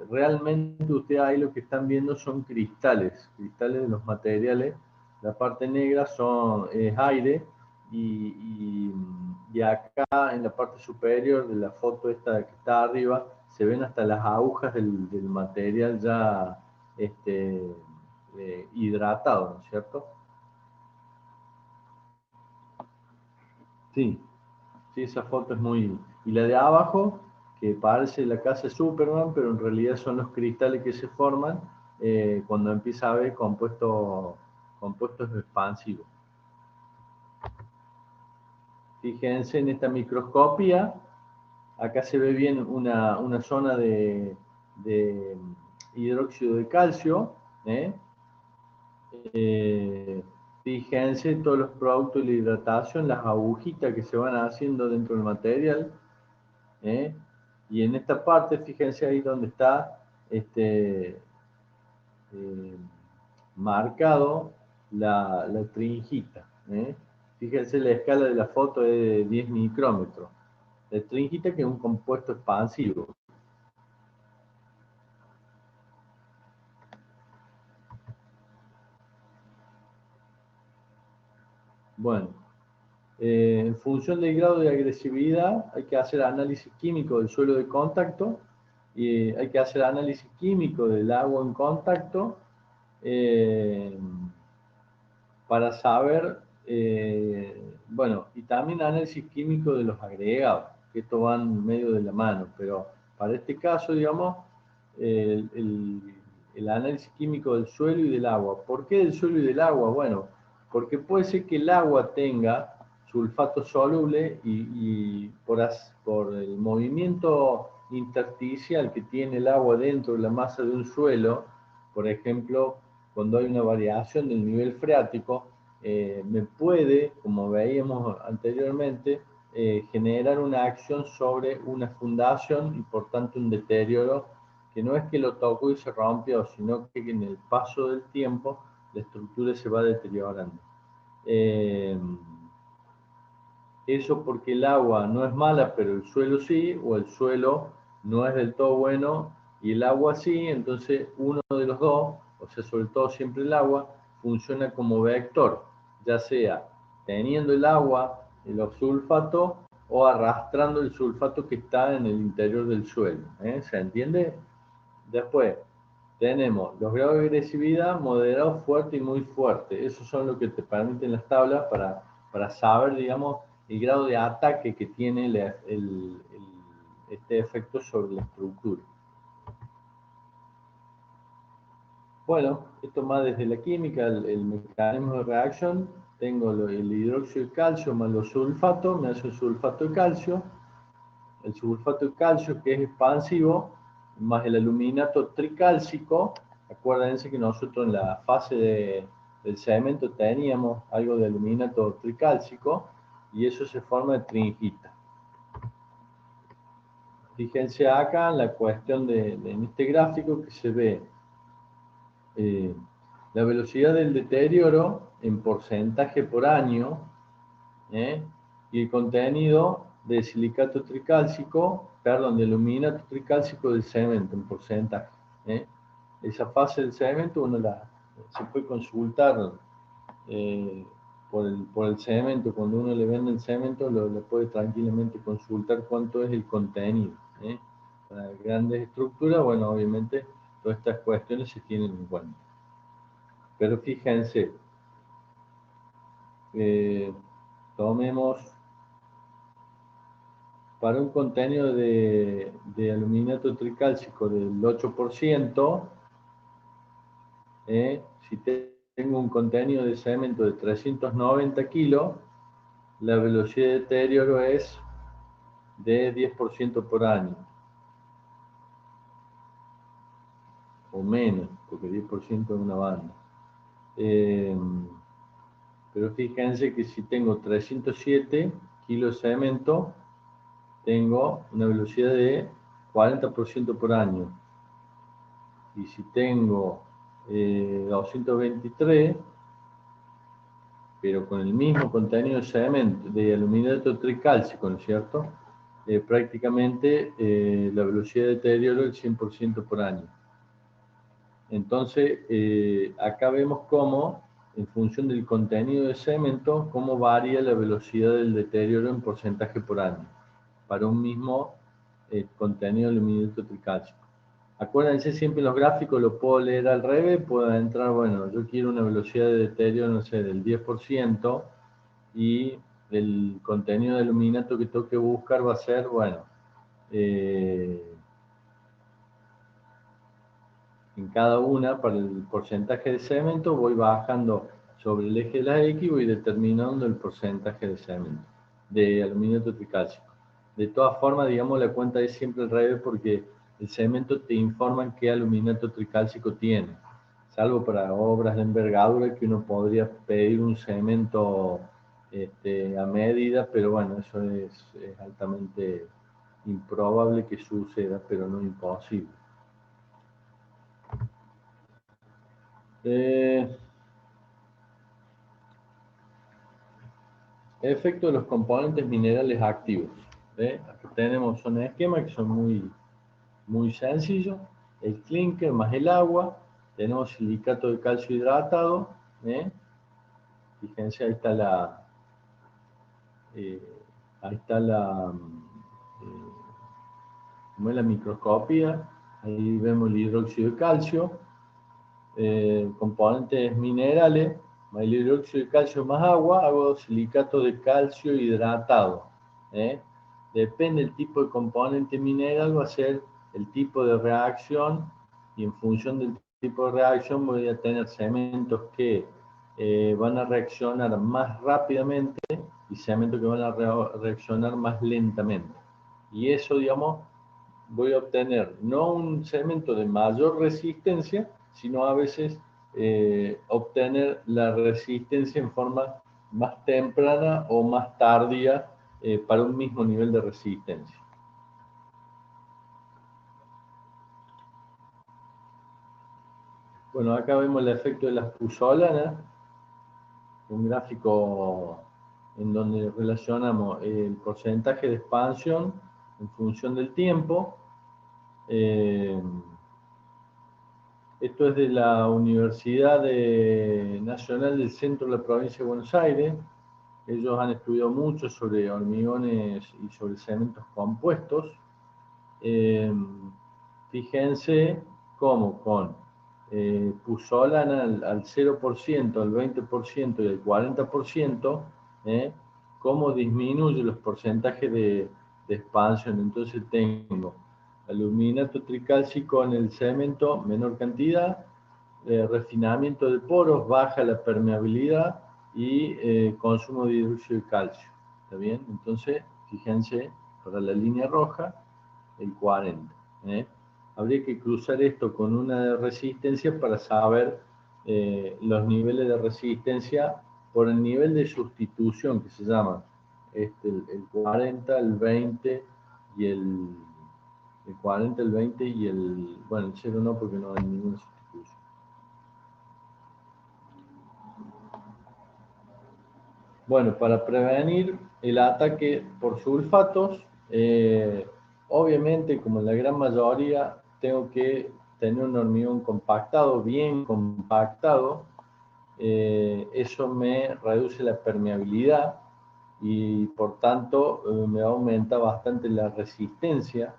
Realmente ustedes ahí lo que están viendo son cristales de los materiales. La parte negra es aire y acá en la parte superior de la foto esta que está arriba se ven hasta las agujas del material ya hidratado, ¿no es cierto? Sí, sí, esa foto es muy... Y la de abajo, que parece la casa de Superman, pero en realidad son los cristales que se forman cuando empieza a haber compuestos expansivos. Fíjense en esta microscopía, acá se ve bien una zona de hidróxido de calcio, ¿eh? Fíjense todos los productos de la hidratación, las agujitas que se van haciendo dentro del material, ¿eh? Y en esta parte, fíjense ahí donde está eh, marcado la tringita, ¿eh? Fíjense la escala de la foto es de 10 micrómetros. La tringita que es un compuesto expansivo. Bueno, En función del grado de agresividad hay que hacer análisis químico del suelo de contacto y hay que hacer análisis químico del agua en contacto para saber, bueno, y también análisis químico de los agregados, que esto van medio de la mano, pero para este caso, digamos, el análisis químico del suelo y del agua. ¿Por qué del suelo y del agua? Bueno, porque puede ser que el agua tenga sulfato soluble y por el movimiento intersticial que tiene el agua dentro de la masa de un suelo, por ejemplo, cuando hay una variación del nivel freático, me puede, como veíamos anteriormente, generar una acción sobre una fundación y por tanto un deterioro que no es que lo tocó y se rompió, sino que en el paso del tiempo la estructura se va deteriorando. Eso porque el agua no es mala, pero el suelo sí, o el suelo no es del todo bueno y el agua sí, entonces uno de los dos, o sea, sobre todo siempre el agua, funciona como vector, ya sea teniendo el agua, el sulfato, o arrastrando el sulfato que está en el interior del suelo. ¿Se entiende? Después, tenemos los grados de agresividad, moderado, fuerte y muy fuerte. Esos son lo que te permiten las tablas para saber, digamos, el grado de ataque que tiene este efecto sobre la estructura. Bueno, esto más desde la química, el mecanismo de reacción. Tengo el hidróxido de calcio más los sulfatos, me hace un sulfato de calcio. El sulfato de calcio, que es expansivo, más el aluminato tricálcico. Acuérdense que nosotros en la fase del cemento teníamos algo de aluminato tricálcico y eso se forma de tringita. Fíjense acá en la cuestión en este gráfico que se ve la velocidad del deterioro en porcentaje por año y el contenido de silicato tricálcico, perdón, de aluminato tricálcico del cemento en porcentaje. Esa fase del cemento se puede consultar por el cemento, cuando uno le vende el cemento lo puede tranquilamente consultar cuánto es el contenido. Para grandes estructuras, bueno, obviamente todas estas cuestiones se tienen en cuenta. Pero fíjense, tomemos para un contenido de aluminato tricálcico del 8%, si tengo un contenido de cemento de 390 kilos, la velocidad de deterioro es de 10% por año. O menos, porque 10% es una banda. Pero fíjense que si tengo 307 kilos de cemento, tengo una velocidad de 40% por año. Y si tengo 223, pero con el mismo contenido de cemento, de aluminato tricálcico, ¿no es cierto? Prácticamente la velocidad de deterioro es 100% por año. Entonces, acá vemos cómo, en función del contenido de cemento, cómo varía la velocidad del deterioro en porcentaje por año, para un mismo contenido de aluminato tricálcico. Acuérdense, siempre los gráficos lo puedo leer al revés, puedo entrar, bueno, yo quiero una velocidad de deterioro, no sé, del 10%, y el contenido de aluminato que tengo que buscar va a ser, bueno, en cada una, para el porcentaje de cemento, voy bajando sobre el eje de la X y voy determinando el porcentaje de cemento, de aluminato tricálcico. De todas formas, digamos, la cuenta es siempre al revés porque el cemento te informa qué aluminato tricálcico tiene, salvo para obras de envergadura que uno podría pedir un cemento a medida, pero bueno, eso es altamente improbable que suceda, pero no imposible. Efecto de los componentes minerales activos. Aquí tenemos un esquema que son muy sencillos. El clinker más el agua. Tenemos silicato de calcio hidratado. Fíjense, ahí está Ahí está como es la microscopía, ahí vemos el hidróxido de calcio, componentes minerales, el hidróxido de calcio más agua, hago silicato de calcio hidratado. Depende del tipo de componente mineral, va a ser el tipo de reacción, y en función del tipo de reacción voy a tener cementos que van a reaccionar más rápidamente y cementos que van a reaccionar más lentamente. Y eso, digamos, voy a obtener no un cemento de mayor resistencia, sino a veces obtener la resistencia en forma más temprana o más tardía para un mismo nivel de resistencia. Bueno, acá vemos el efecto de las puzzolanas, un gráfico en donde relacionamos el porcentaje de expansión en función del tiempo. Esto es de la Universidad Nacional del Centro de la Provincia de Buenos Aires. Ellos han estudiado mucho sobre hormigones y sobre cementos compuestos. Fíjense cómo con puzzolana al 0%, al 20% y al 40%, cómo disminuye los porcentajes de expansión. Entonces tengo aluminato tricálcico en el cemento, menor cantidad, refinamiento de poros, baja la permeabilidad y consumo de hidróxido de calcio. ¿Está bien? Entonces, fíjense, para la línea roja, el 40. Habría que cruzar esto con una resistencia para saber los niveles de resistencia por el nivel de sustitución que se llama. El 40, el 20 y el 40, el 20 y bueno, el 0 no, porque no hay ninguna sustitución. Bueno, para prevenir el ataque por sulfatos, obviamente, como en la gran mayoría, tengo que tener un hormigón compactado, bien compactado. Eso me reduce la permeabilidad y por tanto me aumenta bastante la resistencia.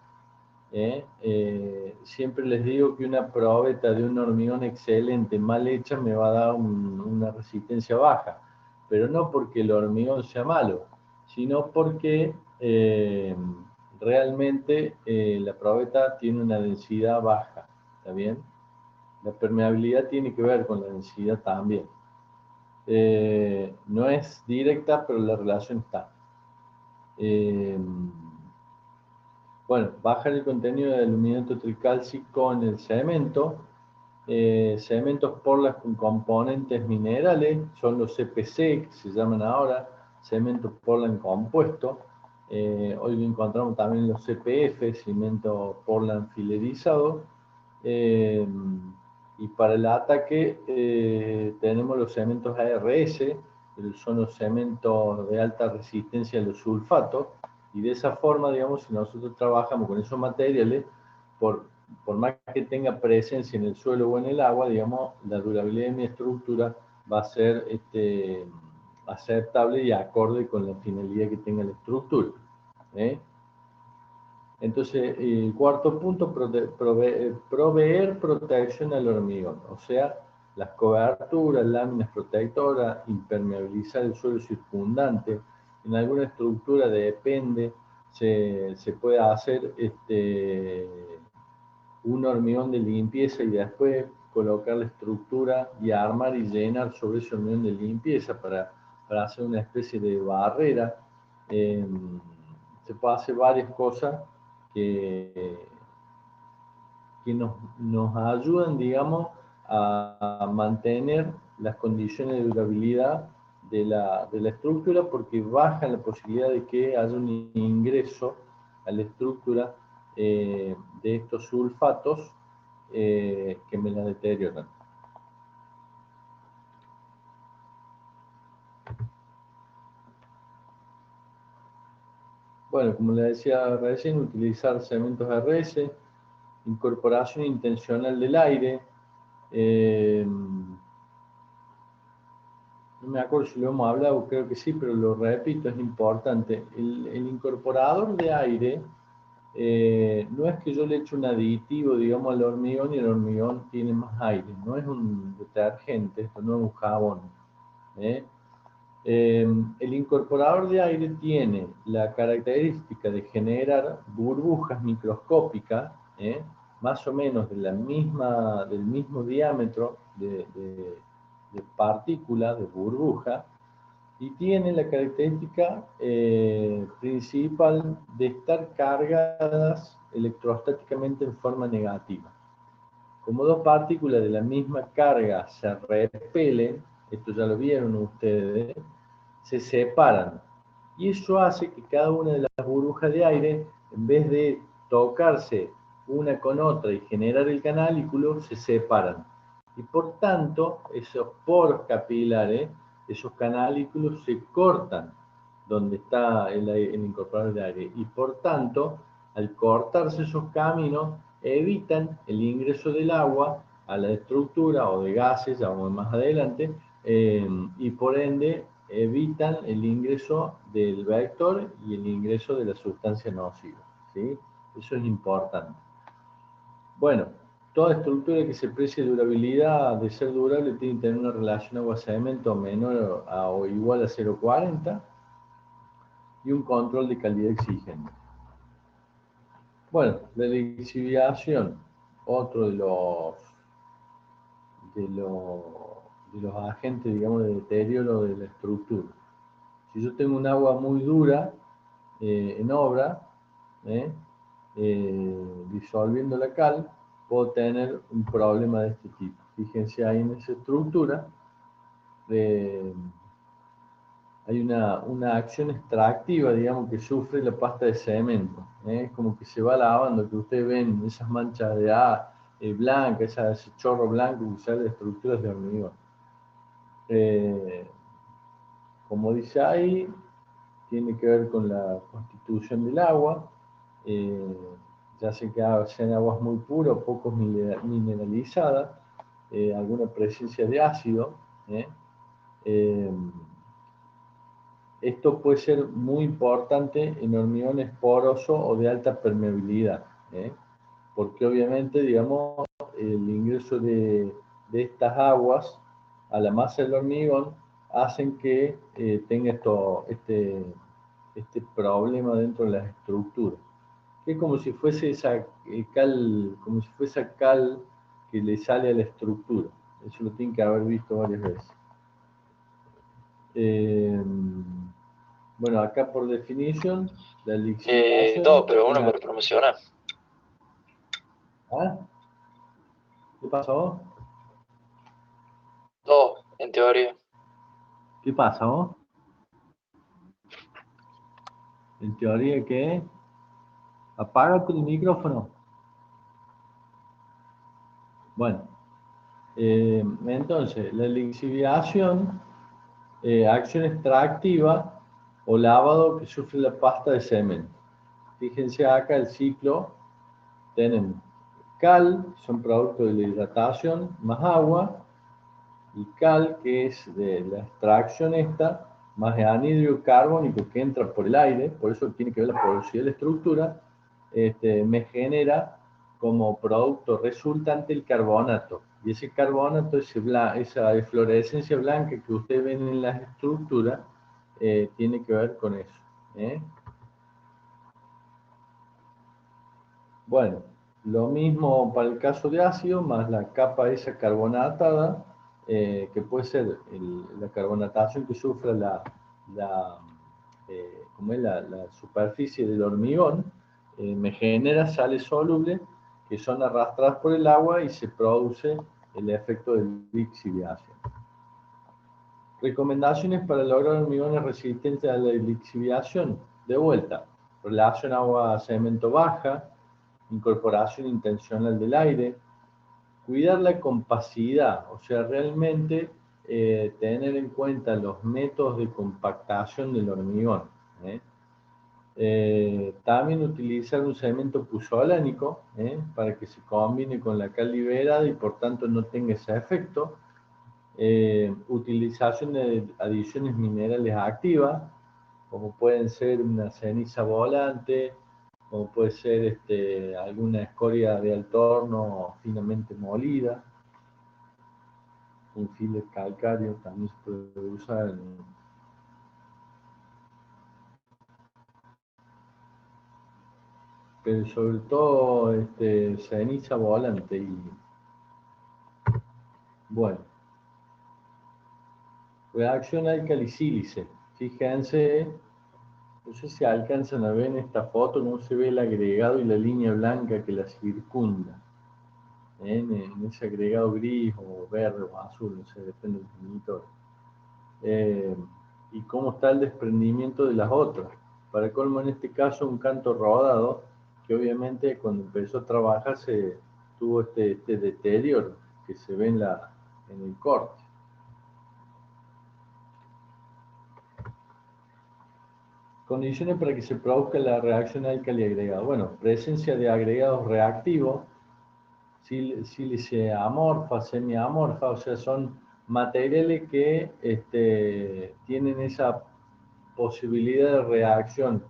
Siempre les digo que una probeta de un hormigón excelente mal hecha me va a dar una resistencia baja, pero no porque el hormigón sea malo, sino porque realmente la probeta tiene una densidad baja. ¿Está bien? La permeabilidad tiene que ver con la densidad también. No es directa, pero la relación está. Bueno, bajar el contenido de aluminato tricálcico en el cemento. Cementos porlas con componentes minerales, son los CPC, que se llaman ahora, cementos Portland compuesto. Hoy lo encontramos también los CPF, cemento Portland filerizado. Y para el ataque tenemos los cementos ARS, que son los cementos de alta resistencia a los sulfatos. Y de esa forma, digamos, si nosotros trabajamos con esos materiales, por más que tenga presencia en el suelo o en el agua, digamos, la durabilidad de mi estructura va a ser aceptable y acorde con la finalidad que tenga la estructura. Entonces, el cuarto punto, proveer protección al hormigón, o sea, las coberturas, láminas protectoras, impermeabilizar el suelo circundante. En alguna estructura depende, se puede hacer un hormigón de limpieza y después colocar la estructura y armar y llenar sobre ese hormigón de limpieza para hacer una especie de barrera. Se puede hacer varias cosas que nos ayudan, digamos, a mantener las condiciones de durabilidad de la estructura, porque bajan la posibilidad de que haya un ingreso a la estructura de estos sulfatos que me la deterioran. Bueno, como les decía recién, utilizar cementos RS, incorporación intencional del aire. no me acuerdo si lo hemos hablado, creo que sí, pero lo repito, es importante. El incorporador de aire, no es que yo le eche un aditivo, digamos, al hormigón y el hormigón tiene más aire. No es un detergente, esto no es un jabón. ¿Eh? El incorporador de aire tiene la característica de generar burbujas microscópicas, más o menos del mismo diámetro de partícula, de burbuja, y tiene la característica principal de estar cargadas electrostáticamente en forma negativa. Como dos partículas de la misma carga se repelen, esto ya lo vieron ustedes, se separan. Y eso hace que cada una de las burbujas de aire, en vez de tocarse una con otra y generar el canalículo, se separan. Y por tanto, esos poros capilares, esos canalículos se cortan donde está el incorporador de aire. Y por tanto, al cortarse esos caminos, evitan el ingreso del agua a la estructura o de gases, ya vamos más adelante, y por ende evitan el ingreso del vector y el ingreso de la sustancia nociva. ¿Sí? Eso es importante. Bueno, toda estructura que se precie durabilidad, de ser durable, tiene que tener una relación agua-cemento menor o igual a 0,40 y un control de calidad exigente. Bueno, la lixiviación, otro de los agentes, digamos, de deterioro de la estructura. Si yo tengo un agua muy dura en obra, disolviendo la cal, puedo tener un problema de este tipo. Fíjense ahí en esa estructura, hay una acción extractiva, digamos, que sufre la pasta de cemento. Es como que se va lavando, que ustedes ven esas manchas de blancas, ese chorro blanco que sale de estructuras de hormigón. Como dice ahí, tiene que ver con la constitución del agua, ya sea que sean aguas muy puras, poco mineralizadas, alguna presencia de ácido. Esto puede ser muy importante en hormigones porosos o de alta permeabilidad, porque obviamente, digamos, el ingreso de estas aguas a la masa del hormigón hacen que tenga este problema dentro de las estructuras, que es como si fuese esa cal que le sale a la estructura. Eso lo tienen que haber visto varias veces. Bueno, acá por definición, la lixiviación... Dos, pero uno por promocionar. ¿Ah? ¿Qué pasó? Dos, en teoría. ¿Qué pasa vos? En teoría, ¿qué? Apágate el micrófono. Bueno, entonces, la lixiviación, acción extractiva o lavado que sufre la pasta de cemento. Fíjense acá el ciclo, tenemos cal, son productos de la hidratación, más agua, y cal, que es de la extracción esta, más el anhídrido carbónico que entra por el aire, por eso tiene que ver la porosidad de la estructura, me genera como producto resultante el carbonato. Y ese carbonato, esa eflorescencia blanca que ustedes ven en las estructuras, tiene que ver con eso. Bueno, lo mismo para el caso de ácido, más la capa esa carbonatada, que puede ser la carbonatación que sufre como es la superficie del hormigón, me genera sales solubles que son arrastradas por el agua y se produce el efecto de lixiviación. Recomendaciones para lograr hormigones resistentes a la lixiviación. De vuelta, relación agua-cemento baja, incorporación intencional del aire, cuidar la compacidad, o sea, realmente tener en cuenta los métodos de compactación del hormigón. También utilizar un cemento puzolánico para que se combine con la cal liberada y por tanto no tenga ese efecto. Utilización de adiciones minerales activas, como pueden ser una ceniza volante, como puede ser alguna escoria de altorno finamente molida, un filler calcáreo también se puede usar. Pero sobre todo ceniza volante y bueno, reacción álcali-sílice. Fíjense, no sé si alcanzan a ver en esta foto cómo se ve el agregado y la línea blanca que la circunda. En ese agregado gris o verde o azul, no sé, depende del monitor. Y cómo está el desprendimiento de las otras. Para colmo, en este caso, un canto rodado, que obviamente cuando empezó a trabajar se tuvo este deterioro que se ve en el corte. Condiciones para que se produzca la reacción álcali-agregado. Bueno, presencia de agregados reactivos, sílice amorfa, semiamorfa, o sea, son materiales que tienen esa posibilidad de reacción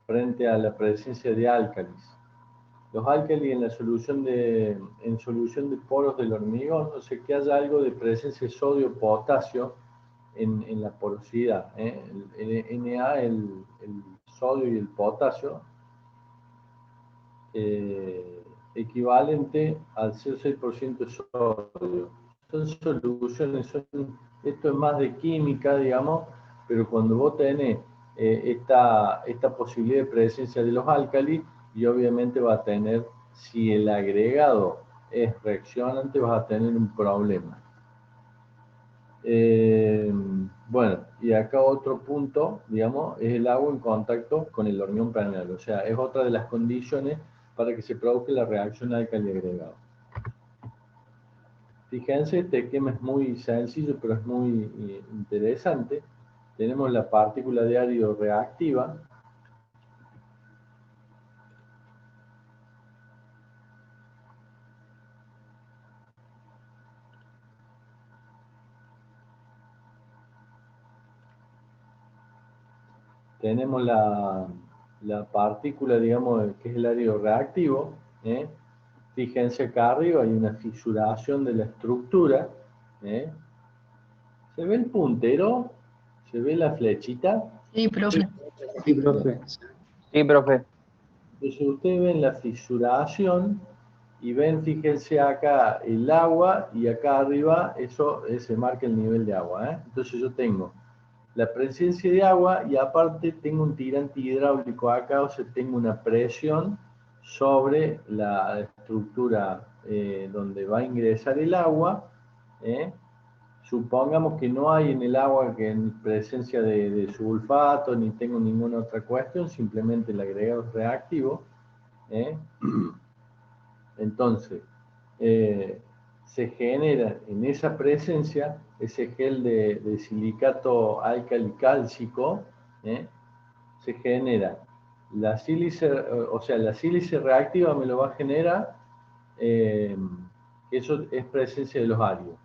frente a la presencia de álcalis. Los álcalis en solución de poros del hormigón, o sea, que haya algo de presencia de sodio-potasio en la porosidad. El Na, el sodio y el potasio, equivalente al 0,6% de sodio. Son soluciones, esto es más de química, digamos, pero cuando vos tenés esta posibilidad de presencia de los álcalis, y obviamente va a tener, si el agregado es reaccionante, vas a tener un problema. Bueno, y acá otro punto, digamos, es el agua en contacto con el hormigón permeable, o sea, es otra de las condiciones para que se produzca la reacción álcali-agregado. Fíjense, este esquema es muy sencillo, pero es muy interesante. Tenemos la partícula de árido reactiva. Tenemos la partícula, digamos, que es el árido reactivo. Fíjense acá arriba, hay una fisuración de la estructura. ¿Se ve el puntero? ¿Se ve la flechita? Sí, profe. Sí, profe. Sí, profe. Entonces ustedes ven la fisuración y ven, fíjense acá el agua y acá arriba eso se marca el nivel de agua. Entonces yo tengo la presencia de agua y aparte tengo un tirante hidráulico acá, o sea, tengo una presión sobre la estructura donde va a ingresar el agua. Supongamos que no hay en el agua que en presencia de sulfato, ni tengo ninguna otra cuestión, simplemente el agregado es reactivo. Entonces, se genera en esa presencia ese gel de silicato álcali-cálcico, se genera la sílice, o sea, la sílice reactiva me lo va a generar, eso es presencia de los áridos.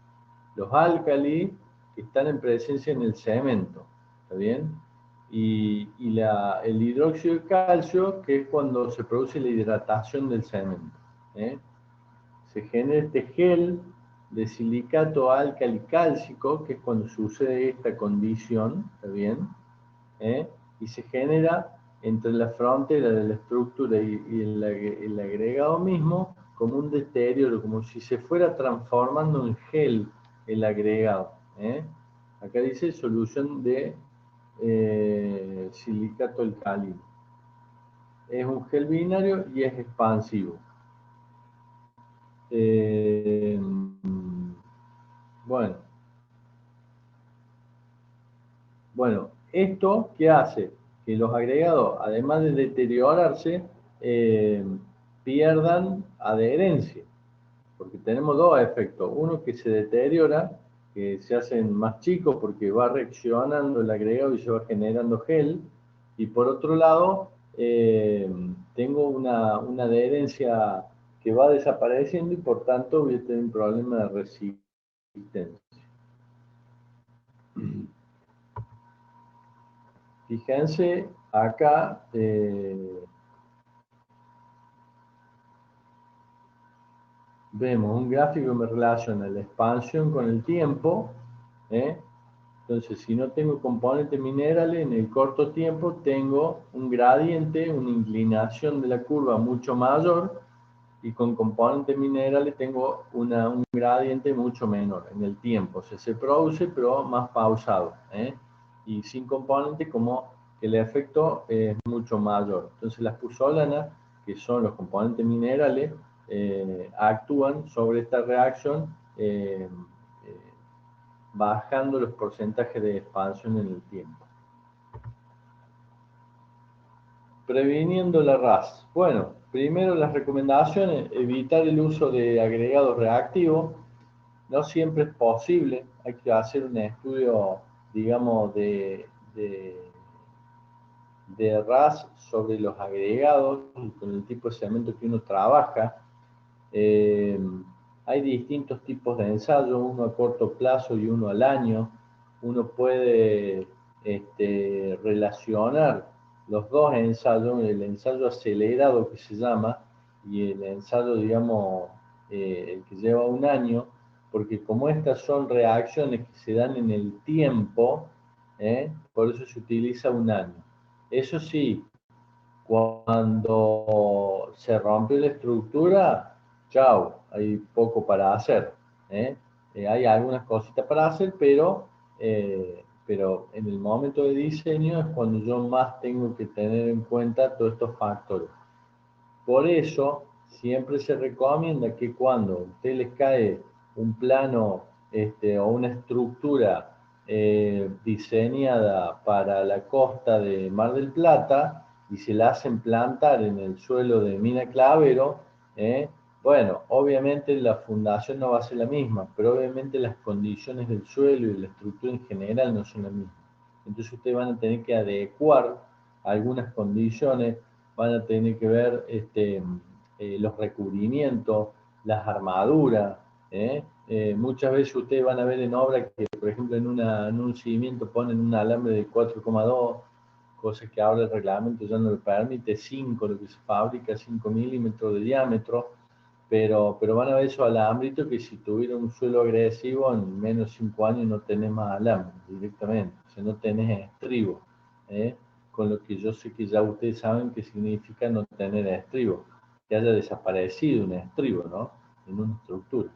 Los álcalis están en presencia en el cemento, ¿está bien? Y el hidróxido de calcio, que es cuando se produce la hidratación del cemento. Se genera este gel de silicato álcali-cálcico, que es cuando sucede esta condición, ¿está bien? Y se genera entre la frontera de la estructura y el agregado mismo como un deterioro, como si se fuera transformando en gel el agregado. Acá dice solución de silicato alcalino. Es un gel binario y es expansivo. Bueno, ¿esto qué hace? Que los agregados, además de deteriorarse, pierdan adherencia, porque tenemos dos efectos. Uno, que se deteriora, que se hacen más chicos porque va reaccionando el agregado y se va generando gel, y por otro lado, tengo una adherencia que va desapareciendo y por tanto voy a tener un problema de resistencia. Fíjense acá, vemos un gráfico que me relaciona la expansión con el tiempo. Entonces, si no tengo componentes minerales, en el corto tiempo tengo un gradiente, una inclinación de la curva mucho mayor, y con componentes minerales tengo un gradiente mucho menor en el tiempo. O sea, se produce, pero más pausado. Y sin componentes, como que el efecto es mucho mayor. Entonces, las puzzolanas, que son los componentes minerales, actúan sobre esta reacción bajando los porcentajes de expansión en el tiempo. Previniendo la RAS. Bueno, primero las recomendaciones: evitar el uso de agregados reactivos. No siempre es posible, hay que hacer un estudio, digamos, de RAS sobre los agregados y con el tipo de cemento que uno trabaja. Hay distintos tipos de ensayos, uno a corto plazo y uno al año. Uno puede relacionar los dos ensayos, el ensayo acelerado que se llama, y el ensayo, digamos, el que lleva un año, porque como estas son reacciones que se dan en el tiempo, por eso se utiliza un año. Eso sí, cuando se rompe la estructura, chao, hay poco para hacer. Hay algunas cositas para hacer, pero en el momento de diseño es cuando yo más tengo que tener en cuenta todos estos factores. Por eso, siempre se recomienda que cuando a usted les cae un plano o una estructura diseñada para la costa de Mar del Plata y se la hacen plantar en el suelo de Mina Clavero, bueno, obviamente la fundación no va a ser la misma, pero obviamente las condiciones del suelo y la estructura en general no son las mismas. Entonces ustedes van a tener que adecuar algunas condiciones, van a tener que ver los recubrimientos, las armaduras. Muchas veces ustedes van a ver en obra que, por ejemplo, en un cimiento ponen un alambre de 4,2, cosa que ahora el reglamento ya no lo permite, 5, lo que se fabrica, 5 milímetros de diámetro, pero van a ver esos alambritos que si tuviera un suelo agresivo, en menos de 5 años no tenés más alambre directamente, o sea, no tenés estribo. Con lo que yo sé que ya ustedes saben qué significa no tener estribo, que haya desaparecido un estribo, ¿no? En una estructura.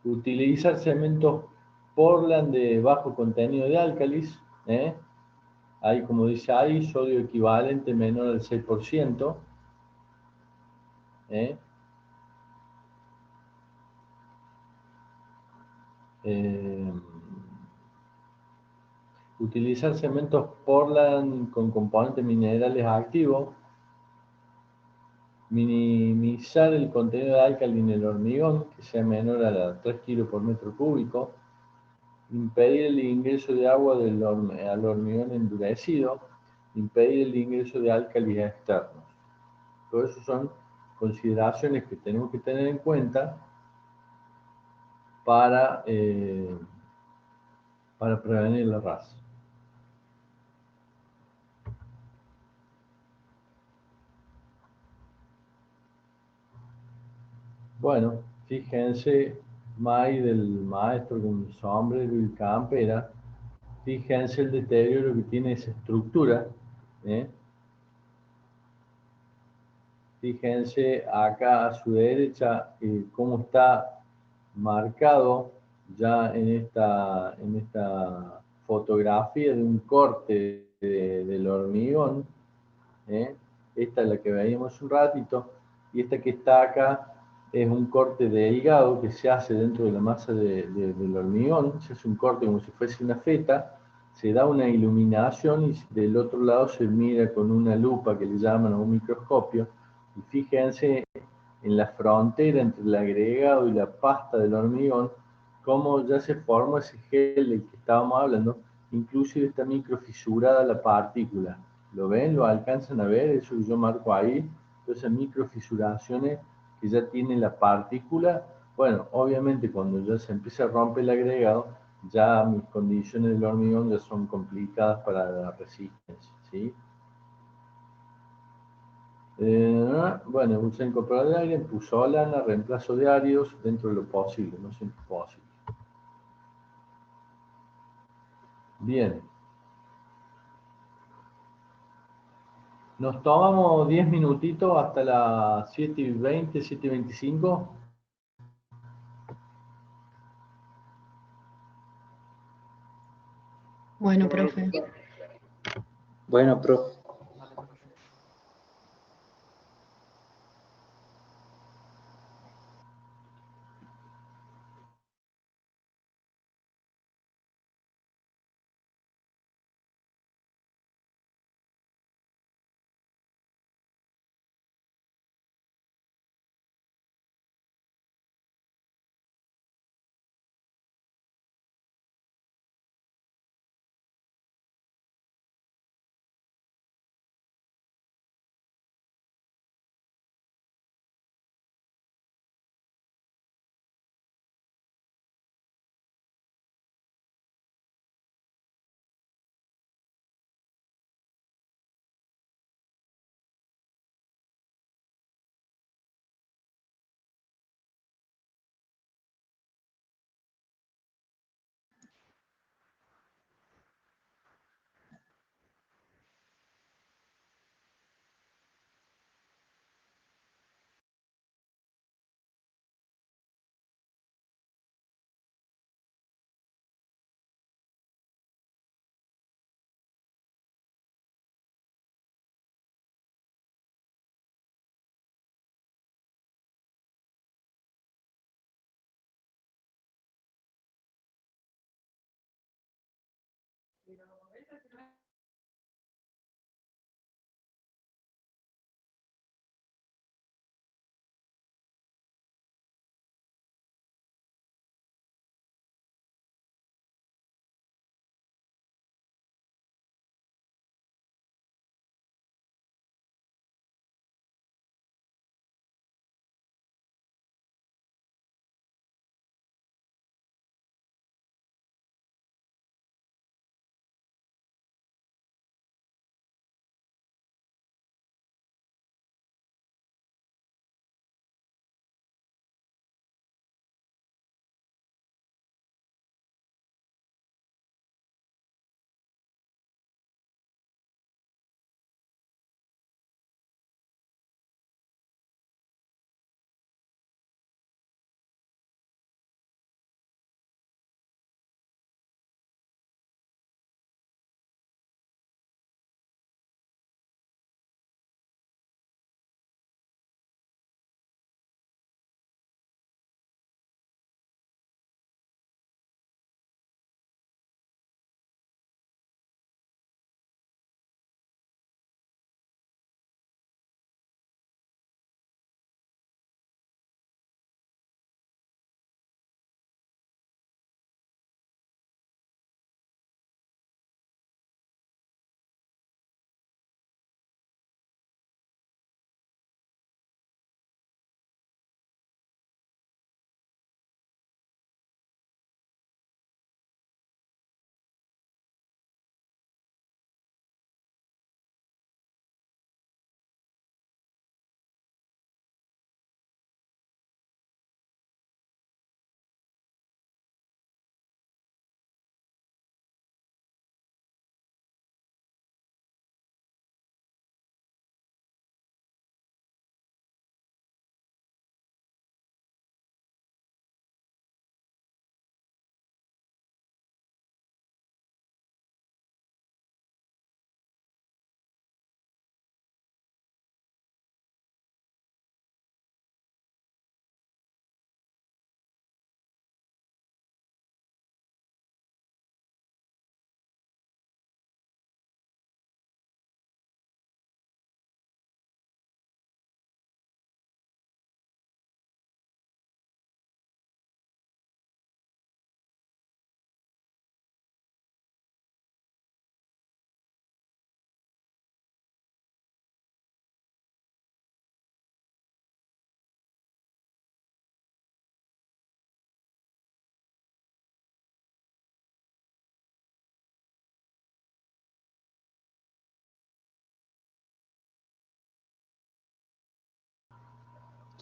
Utilizar cementos Portland de bajo contenido de álcalis. Ahí, como dice ahí, sodio equivalente menor al 6%. Utilizar cementos Portland con componentes minerales activos. Minimizar el contenido de álcali en el hormigón, que sea menor a 3 kilos por metro cúbico. Impedir el ingreso de agua al hormigón endurecido. Impedir el ingreso de álcalis externos. Todo eso son consideraciones que tenemos que tener en cuenta para prevenir la RAS. Bueno, fíjense, May del maestro con sombrero y campera, fíjense el deterioro que tiene esa estructura. Fíjense acá a su derecha cómo está marcado ya en esta fotografía de un corte del hormigón. Esta es la que veíamos un ratito, y esta que está acá es un corte delgado que se hace dentro de la masa del hormigón. Se hace un corte como si fuese una feta, se da una iluminación y del otro lado se mira con una lupa que le llaman, a un microscopio, y fíjense en la frontera entre el agregado y la pasta del hormigón, cómo ya se forma ese gel del que estábamos hablando, inclusive está microfisurada la partícula. ¿Lo ven? ¿Lo alcanzan a ver? Eso que yo marco ahí, todas esas microfisuraciones que ya tiene la partícula. Bueno, obviamente cuando ya se empieza a romper el agregado, ya mis condiciones del hormigón ya son complicadas para la resistencia, ¿sí? Bueno, uso incorporar el aire en puzolana, reemplazo diarios dentro de lo posible, no siempre posible. Bien. Nos tomamos 10 minutitos hasta las 7:20, 7:25. Bueno, profe. Bueno, profe.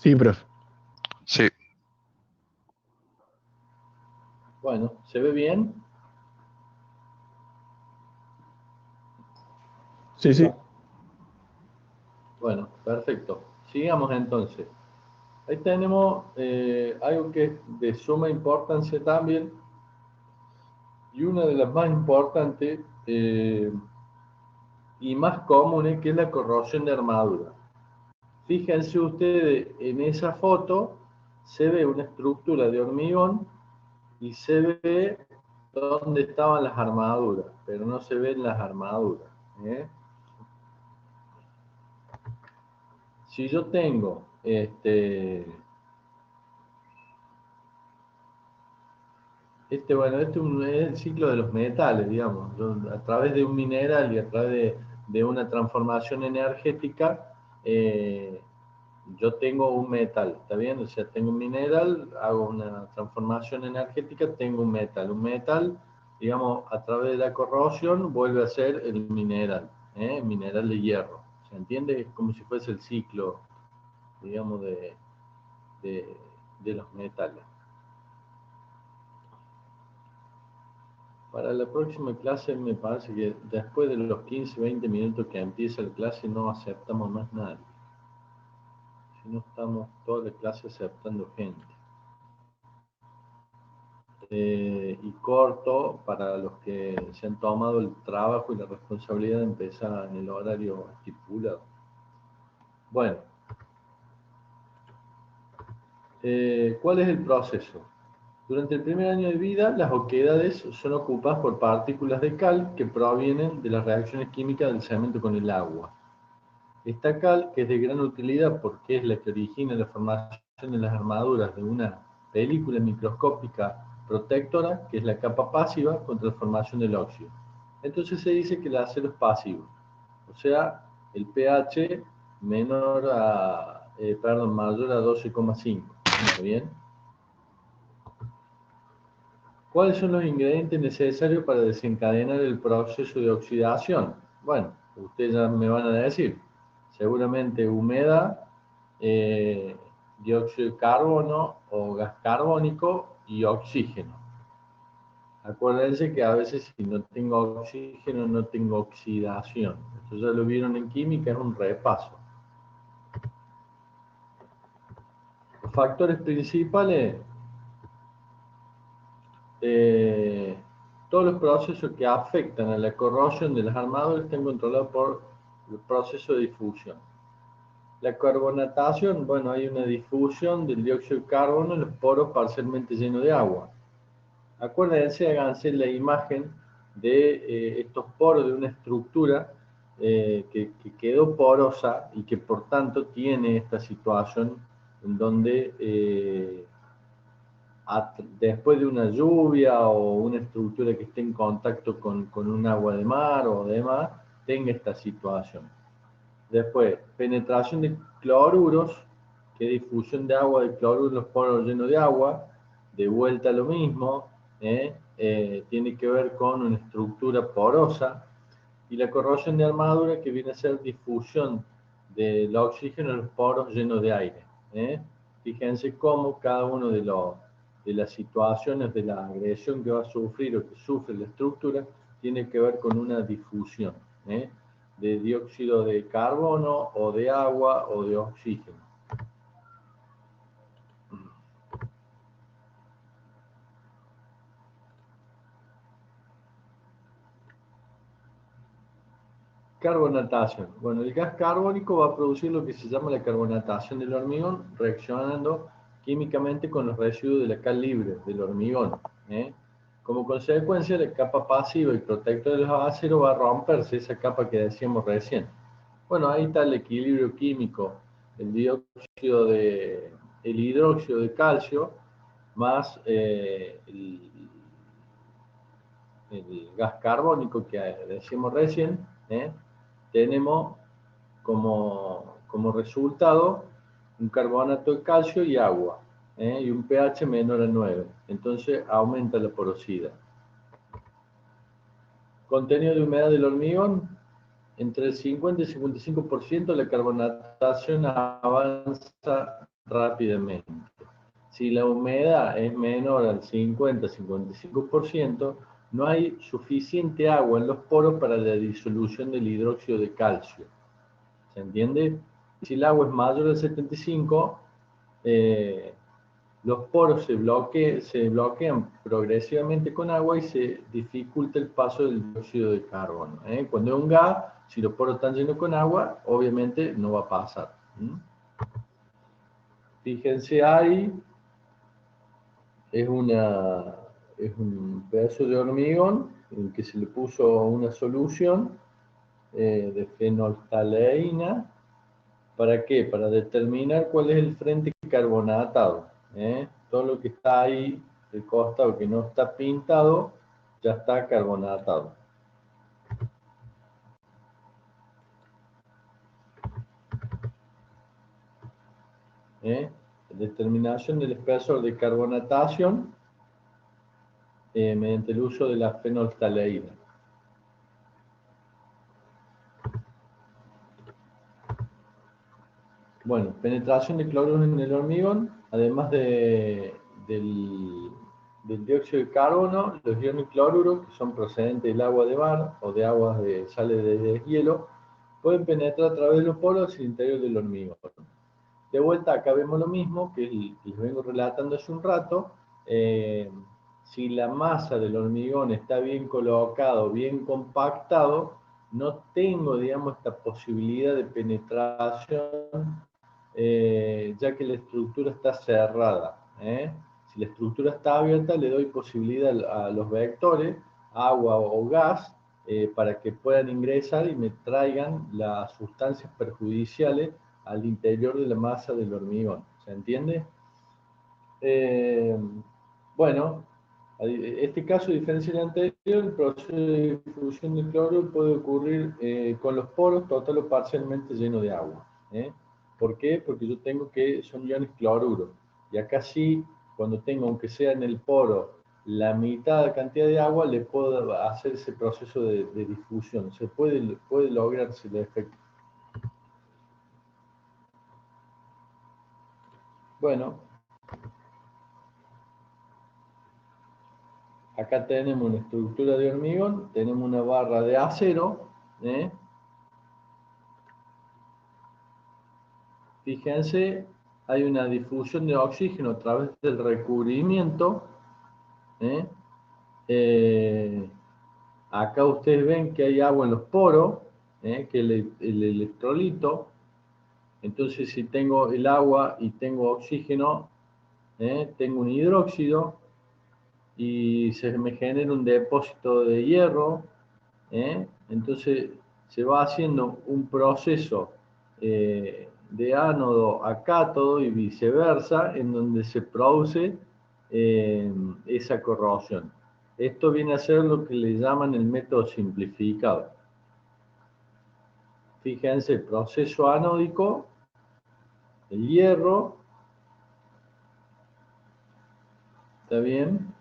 Sí, profe. Sí, Bueno, ¿se ve bien? Sí, sí. Bueno, perfecto. Sigamos entonces. Ahí tenemos algo que es de suma importancia también, y una de las más importantes y más comunes, que es la corrosión de armadura. Fíjense ustedes, en esa foto se ve una estructura de hormigón y se ve dónde estaban las armaduras, pero no se ven las armaduras. ¿Eh? Si yo tengo bueno, es el ciclo de los metales, digamos. A través de un mineral y a través de una transformación energética, yo tengo un metal, ¿está bien? O sea, tengo un mineral, hago una transformación energética, tengo un metal. Un metal, digamos, a través de la corrosión vuelve a ser el mineral, ¿eh? Mineral de hierro. ¿Se entiende? Es como si fuese el ciclo, digamos, de, de los metales. Para la próxima clase me parece que después de los 15-20 minutos que empieza la clase no aceptamos más nadie. Si no estamos toda la clase aceptando gente. Y corto para los que se han tomado el trabajo y la responsabilidad de empezar en el horario estipulado. Bueno, ¿cuál es el proceso? Durante el primer año de vida, las oquedades son ocupadas por partículas de cal que provienen de las reacciones químicas del cemento con el agua. Esta cal, que es de gran utilidad porque es la que origina la formación de las armaduras de una película microscópica protectora, que es la capa pasiva contra la formación del óxido. Entonces se dice que el acero es pasivo, o sea, el pH mayor a 12,5. ¿Está bien? ¿Cuáles son los ingredientes necesarios para desencadenar el proceso de oxidación? Bueno, ustedes ya me van a decir. Seguramente humedad, dióxido de carbono o gas carbónico y oxígeno. Acuérdense que a veces si no tengo oxígeno no tengo oxidación. Esto ya lo vieron en química, es un repaso. Los factores principales, todos los procesos que afectan a la corrosión de las armaduras están controlados por el proceso de difusión. La carbonatación, bueno, hay una difusión del dióxido de carbono en los poros parcialmente llenos de agua. Acuérdense, háganse la imagen de estos poros de una estructura que quedó porosa y que por tanto tiene esta situación en donde después de una lluvia o una estructura que esté en contacto con un agua de mar o demás, tenga esta situación. Después, penetración de cloruros, que difusión de agua de cloruro en los poros llenos de agua, de vuelta a lo mismo, tiene que ver con una estructura porosa, y la corrosión de armadura, que viene a ser difusión del oxígeno en los poros llenos de aire. Fíjense cómo cada uno de las situaciones de la agresión que va a sufrir o que sufre la estructura tiene que ver con una difusión de dióxido de carbono o de agua o de oxígeno. Carbonatación. Bueno, el gas carbónico va a producir lo que se llama la carbonatación del hormigón, reaccionando químicamente con los residuos de la cal libre del hormigón. Como consecuencia, la capa pasiva y protectora de los aceros va a romperse, esa capa que decíamos recién. Bueno, ahí está el equilibrio químico, el hidróxido de calcio más el gas carbónico que decíamos recién, tenemos como resultado un carbonato de calcio y agua, y un pH menor a 9. Entonces aumenta la porosidad. Contenido de humedad del hormigón, entre el 50 y el 55%, la carbonatación avanza rápidamente. Si la humedad es menor al 50-55%, no hay suficiente agua en los poros para la disolución del hidróxido de calcio. ¿Se entiende? Si el agua es mayor al 75%, los poros se bloquean progresivamente con agua y se dificulta el paso del dióxido de carbono. Cuando es un gas, si los poros están llenos con agua, obviamente no va a pasar. Fíjense ahí, es un pedazo de hormigón en que se le puso una solución de fenolftaleína. ¿Para qué? Para determinar cuál es el frente carbonatado. Todo lo que está ahí del costado que no está pintado, ya está carbonatado. Determinación del espesor de carbonatación mediante el uso de la fenolftaleína. Bueno, penetración de cloruros en el hormigón, además del dióxido de carbono, los iones cloruros, que son procedentes del agua de mar o de aguas de sales de deshielo, pueden penetrar a través de los poros hacia el interior del hormigón. De vuelta, acá vemos lo mismo que les vengo relatando hace un rato. Si la masa del hormigón está bien colocado, bien compactado, no tengo, digamos, esta posibilidad de penetración, ya que la estructura está cerrada. Si la estructura está abierta, le doy posibilidad a los vectores, agua o gas, para que puedan ingresar y me traigan las sustancias perjudiciales al interior de la masa del hormigón. ¿Se entiende? Bueno, este caso, a diferencia del anterior, el proceso de difusión del cloro puede ocurrir con los poros total o parcialmente llenos de agua. ¿Por qué? Porque yo tengo que son iones cloruros. Y acá sí, cuando tengo, aunque sea en el poro, la mitad de la cantidad de agua, le puedo hacer ese proceso de difusión. Se puede lograrse el efecto. Bueno, acá tenemos una estructura de hormigón, tenemos una barra de acero. Fíjense, hay una difusión de oxígeno a través del recubrimiento. Acá ustedes ven que hay agua en los poros, que el electrolito. Entonces, si tengo el agua y tengo oxígeno, tengo un hidróxido y se me genera un depósito de hierro. Entonces, se va haciendo un proceso de ánodo a cátodo y viceversa, en donde se produce esa corrosión. Esto viene a ser lo que le llaman el método simplificado. Fíjense, el proceso anódico, el hierro, ¿está bien?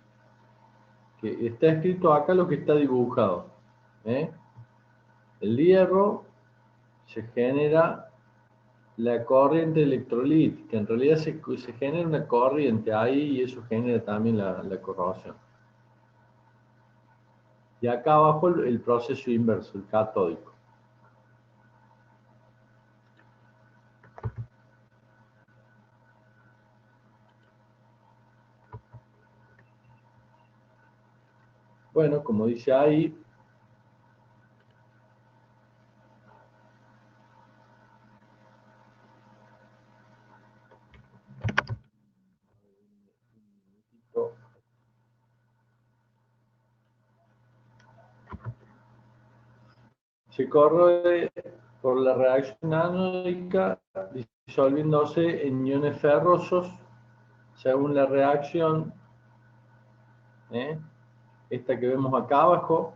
Que está escrito acá lo que está dibujado. El hierro se genera la corriente electrolítica. En realidad se genera una corriente ahí y eso genera también la corrosión. Y acá abajo el proceso inverso, el catódico. Bueno, como dice ahí, se corre por la reacción anódica disolviéndose en iones ferrosos según la reacción, esta que vemos acá abajo.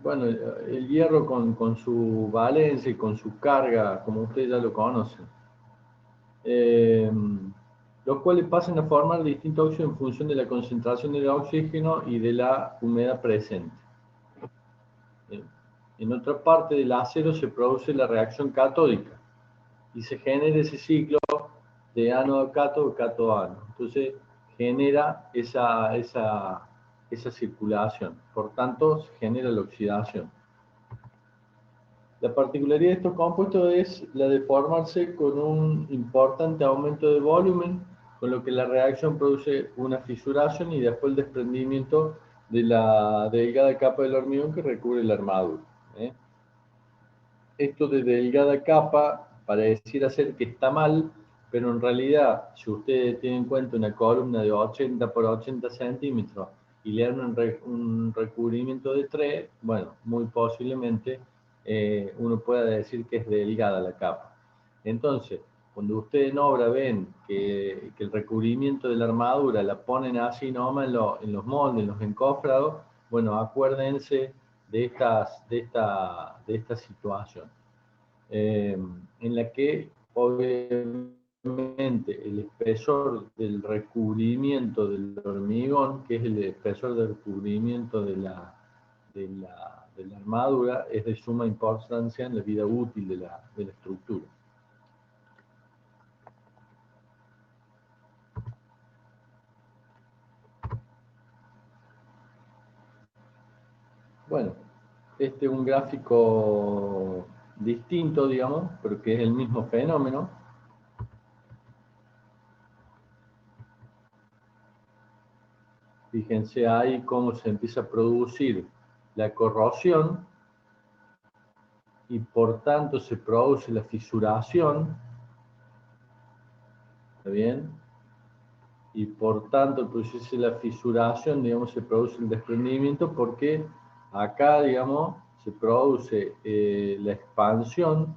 Bueno, el hierro con su valencia y con su carga, como ustedes ya lo conocen, los cuales pasan a formar distintos óxidos en función de la concentración del oxígeno y de la humedad presente. en otra parte del acero se produce la reacción catódica y se genera ese ciclo de ánodo a cátodo, cátodo a ánodo. Entonces genera esa circulación, por tanto se genera la oxidación. La particularidad de estos compuestos es la de formarse con un importante aumento de volumen, con lo que la reacción produce una fisuración y después el desprendimiento de la delgada capa del hormigón que recubre la armadura. Esto de delgada capa pareciera ser que está mal, pero en realidad, si ustedes tienen en cuenta una columna de 80 por 80 centímetros y le dan un recubrimiento de 3, bueno, muy posiblemente uno pueda decir que es delgada la capa. Entonces, cuando ustedes en obra ven que el recubrimiento de la armadura la ponen así nomás en los moldes, en los encofrados, bueno, acuérdense de esta situación, en la que obviamente el espesor del recubrimiento del hormigón, que es el espesor del recubrimiento de la armadura, es de suma importancia en la vida útil de la estructura. Bueno, este es un gráfico distinto, digamos, pero que es el mismo fenómeno. Fíjense ahí cómo se empieza a producir la corrosión y por tanto se produce la fisuración. ¿Está bien? Y por tanto, al producirse la fisuración, digamos, se produce el desprendimiento porque acá, digamos, se produce la expansión,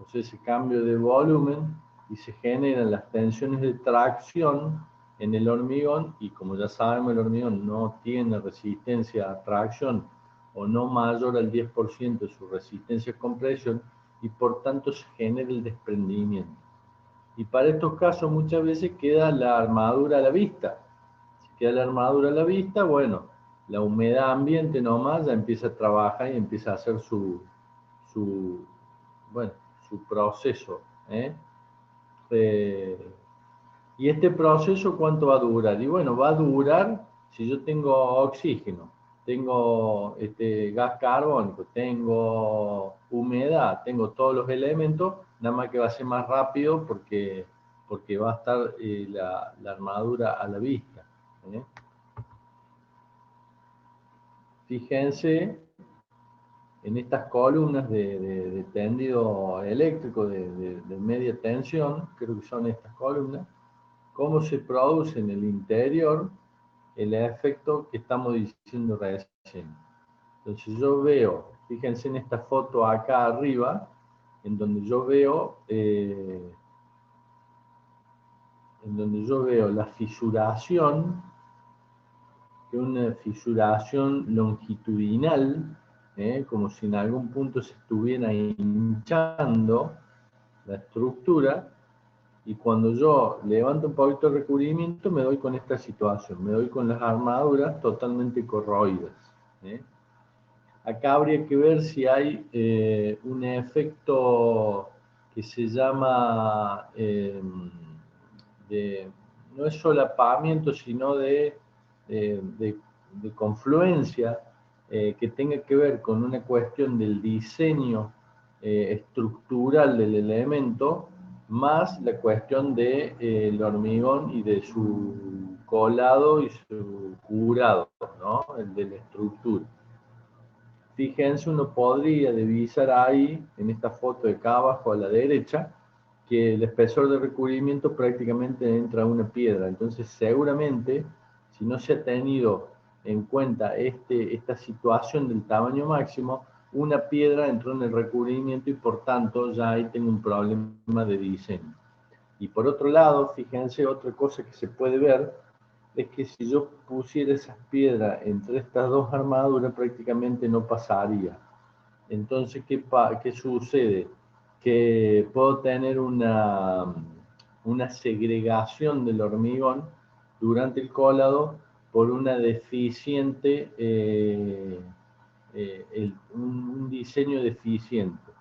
o sea, ese cambio de volumen, y se generan las tensiones de tracción en el hormigón, y como ya sabemos, el hormigón no tiene resistencia a tracción, o no mayor al 10% de su resistencia a compresión, y por tanto se genera el desprendimiento. Y para estos casos muchas veces queda la armadura a la vista. Si queda la armadura a la vista, bueno, la humedad ambiente nomás ya empieza a trabajar y empieza a hacer su proceso. ¿Y este proceso cuánto va a durar? Y bueno, va a durar si yo tengo oxígeno, tengo gas carbónico, tengo humedad, tengo todos los elementos, nada más que va a ser más rápido porque va a estar la armadura a la vista. Fíjense en estas columnas de tendido eléctrico de media tensión, creo que son estas columnas, cómo se produce en el interior el efecto que estamos diciendo recién. Entonces yo veo, fíjense en esta foto acá arriba, en donde yo veo la fisuración, que es una fisuración longitudinal, como si en algún punto se estuviera hinchando la estructura, y cuando yo levanto un poquito el recubrimiento me doy con esta situación, me doy con las armaduras totalmente corroídas. Acá habría que ver si hay un efecto que se llama no es solapamiento, sino de confluencia, que tenga que ver con una cuestión del diseño estructural del elemento, más la cuestión del hormigón y de su colado y su curado, ¿no? El de la estructura. Fíjense, uno podría divisar ahí, en esta foto de acá abajo a la derecha, que el espesor de recubrimiento prácticamente entra a una piedra. Entonces, seguramente, si no se ha tenido en cuenta esta situación del tamaño máximo, una piedra entró en el recubrimiento y por tanto ya ahí tengo un problema de diseño. Y por otro lado, fíjense, otra cosa que se puede ver es que si yo pusiera esas piedras entre estas dos armaduras prácticamente no pasaría. Entonces, ¿qué sucede? Que puedo tener una segregación del hormigón durante el colado por una deficiente un diseño deficiente.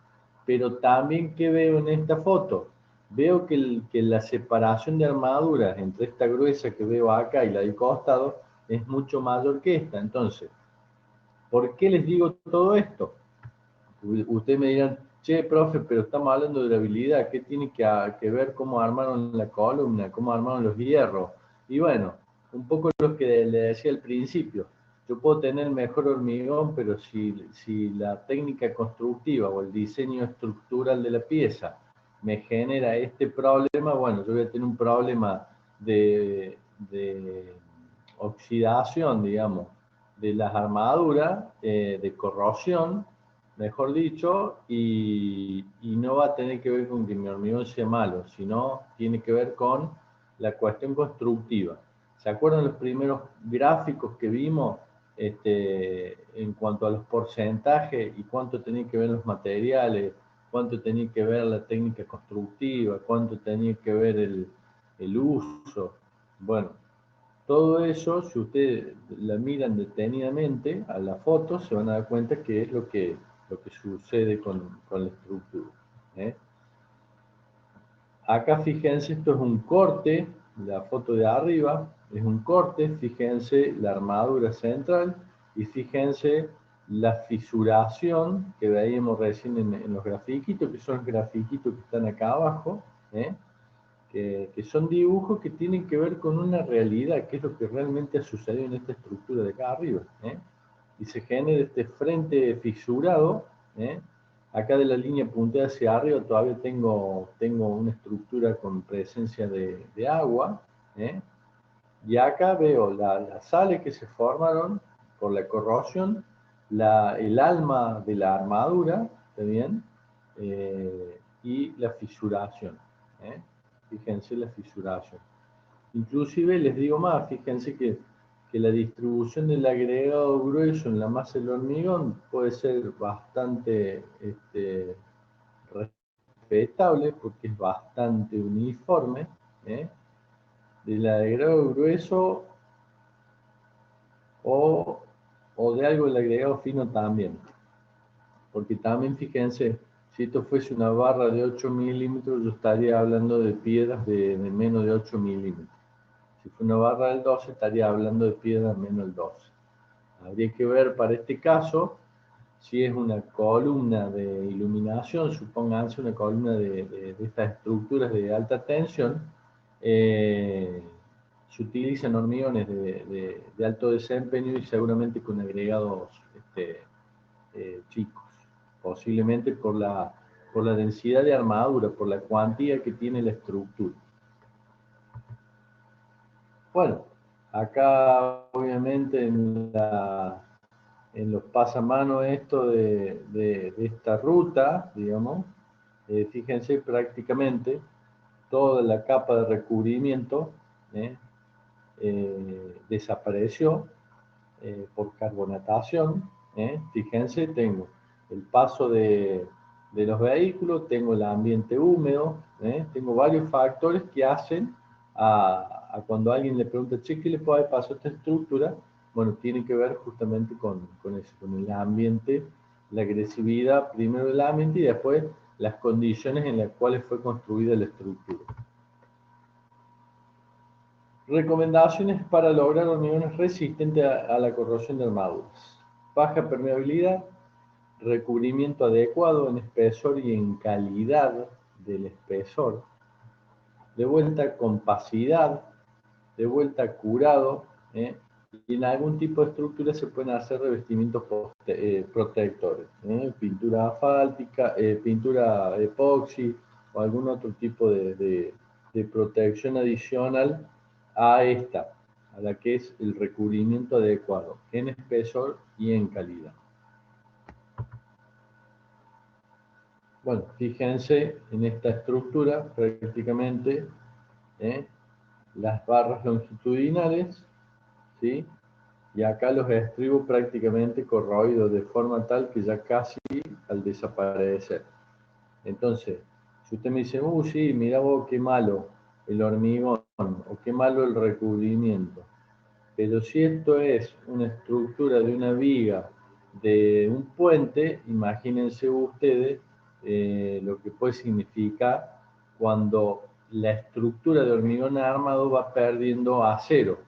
Pero también, ¿qué veo en esta foto? Veo que la separación de armaduras entre esta gruesa que veo acá y la del costado es mucho mayor que esta. Entonces, ¿por qué les digo todo esto? Ustedes me dirán, che, profe, pero estamos hablando de durabilidad, ¿qué tiene que ver cómo armaron la columna, cómo armaron los hierros? Y bueno, un poco lo que le decía al principio, yo puedo tener mejor hormigón, pero si la técnica constructiva o el diseño estructural de la pieza me genera este problema, bueno, yo voy a tener un problema de oxidación, digamos, de las armaduras, de corrosión, mejor dicho, y no va a tener que ver con que mi hormigón sea malo, sino tiene que ver con la cuestión constructiva. ¿Se acuerdan los primeros gráficos que vimos en cuanto a los porcentajes y cuánto tenía que ver los materiales, cuánto tenía que ver la técnica constructiva, cuánto tenía que ver el uso? Bueno, todo eso, si ustedes la miran detenidamente a la foto, se van a dar cuenta que es lo que sucede con la estructura. Acá fíjense, esto es un corte, la foto de arriba es un corte, fíjense la armadura central y fíjense la fisuración que veíamos recién en los grafiquitos, que son los grafiquitos que están acá abajo, que son dibujos que tienen que ver con una realidad, que es lo que realmente ha sucedido en esta estructura de acá arriba. Y se genera este frente fisurado. Acá de la línea punteada hacia arriba todavía tengo una estructura con presencia de agua. Y acá veo las sales que se formaron por la corrosión, el alma de la armadura, ¿está bien? Y la fisuración. Fíjense la fisuración. Inclusive les digo más, fíjense que la distribución del agregado grueso en la masa del hormigón puede ser bastante respetable porque es bastante uniforme. Del agregado grueso o de algo del agregado fino también. Porque también fíjense, si esto fuese una barra de 8 milímetros, yo estaría hablando de piedras de menos de 8 milímetros. Si fuera una barra del 12, estaría hablando de piedras menos del 12. Habría que ver para este caso, si es una columna de iluminación, supónganse una columna de estas estructuras de alta tensión, se utilizan hormigones de alto desempeño y seguramente con agregados chicos, posiblemente por la densidad de armadura, por la cuantía que tiene la estructura. Bueno, acá obviamente en los pasamanos esto de esta ruta, digamos, fíjense prácticamente toda la capa de recubrimiento desapareció por carbonatación. Fíjense, tengo el paso de los vehículos, tengo el ambiente húmedo, tengo varios factores que hacen a cuando alguien le pregunta, che, ¿qué le puede haber pasado a esta estructura? Bueno, tiene que ver justamente con eso, con el ambiente, la agresividad primero del ambiente y después las condiciones en las cuales fue construida la estructura. Recomendaciones para lograr hormigones resistentes a la corrosión de armaduras. Baja permeabilidad, recubrimiento adecuado en espesor y en calidad del espesor, de vuelta compacidad, de vuelta curado, y en algún tipo de estructura se pueden hacer revestimientos protectores, pintura asfáltica, pintura epoxi o algún otro tipo de protección adicional a esta, a la que es el recubrimiento adecuado en espesor y en calidad. Bueno, fíjense en esta estructura prácticamente las barras longitudinales, ¿sí? Y acá los estribos prácticamente corroídos de forma tal que ya casi al desaparecer. Entonces, si usted me dice, sí, mira vos qué malo el hormigón o qué malo el recubrimiento, pero si esto es una estructura de una viga de un puente, imagínense ustedes lo que puede significar cuando la estructura de hormigón armado va perdiendo acero.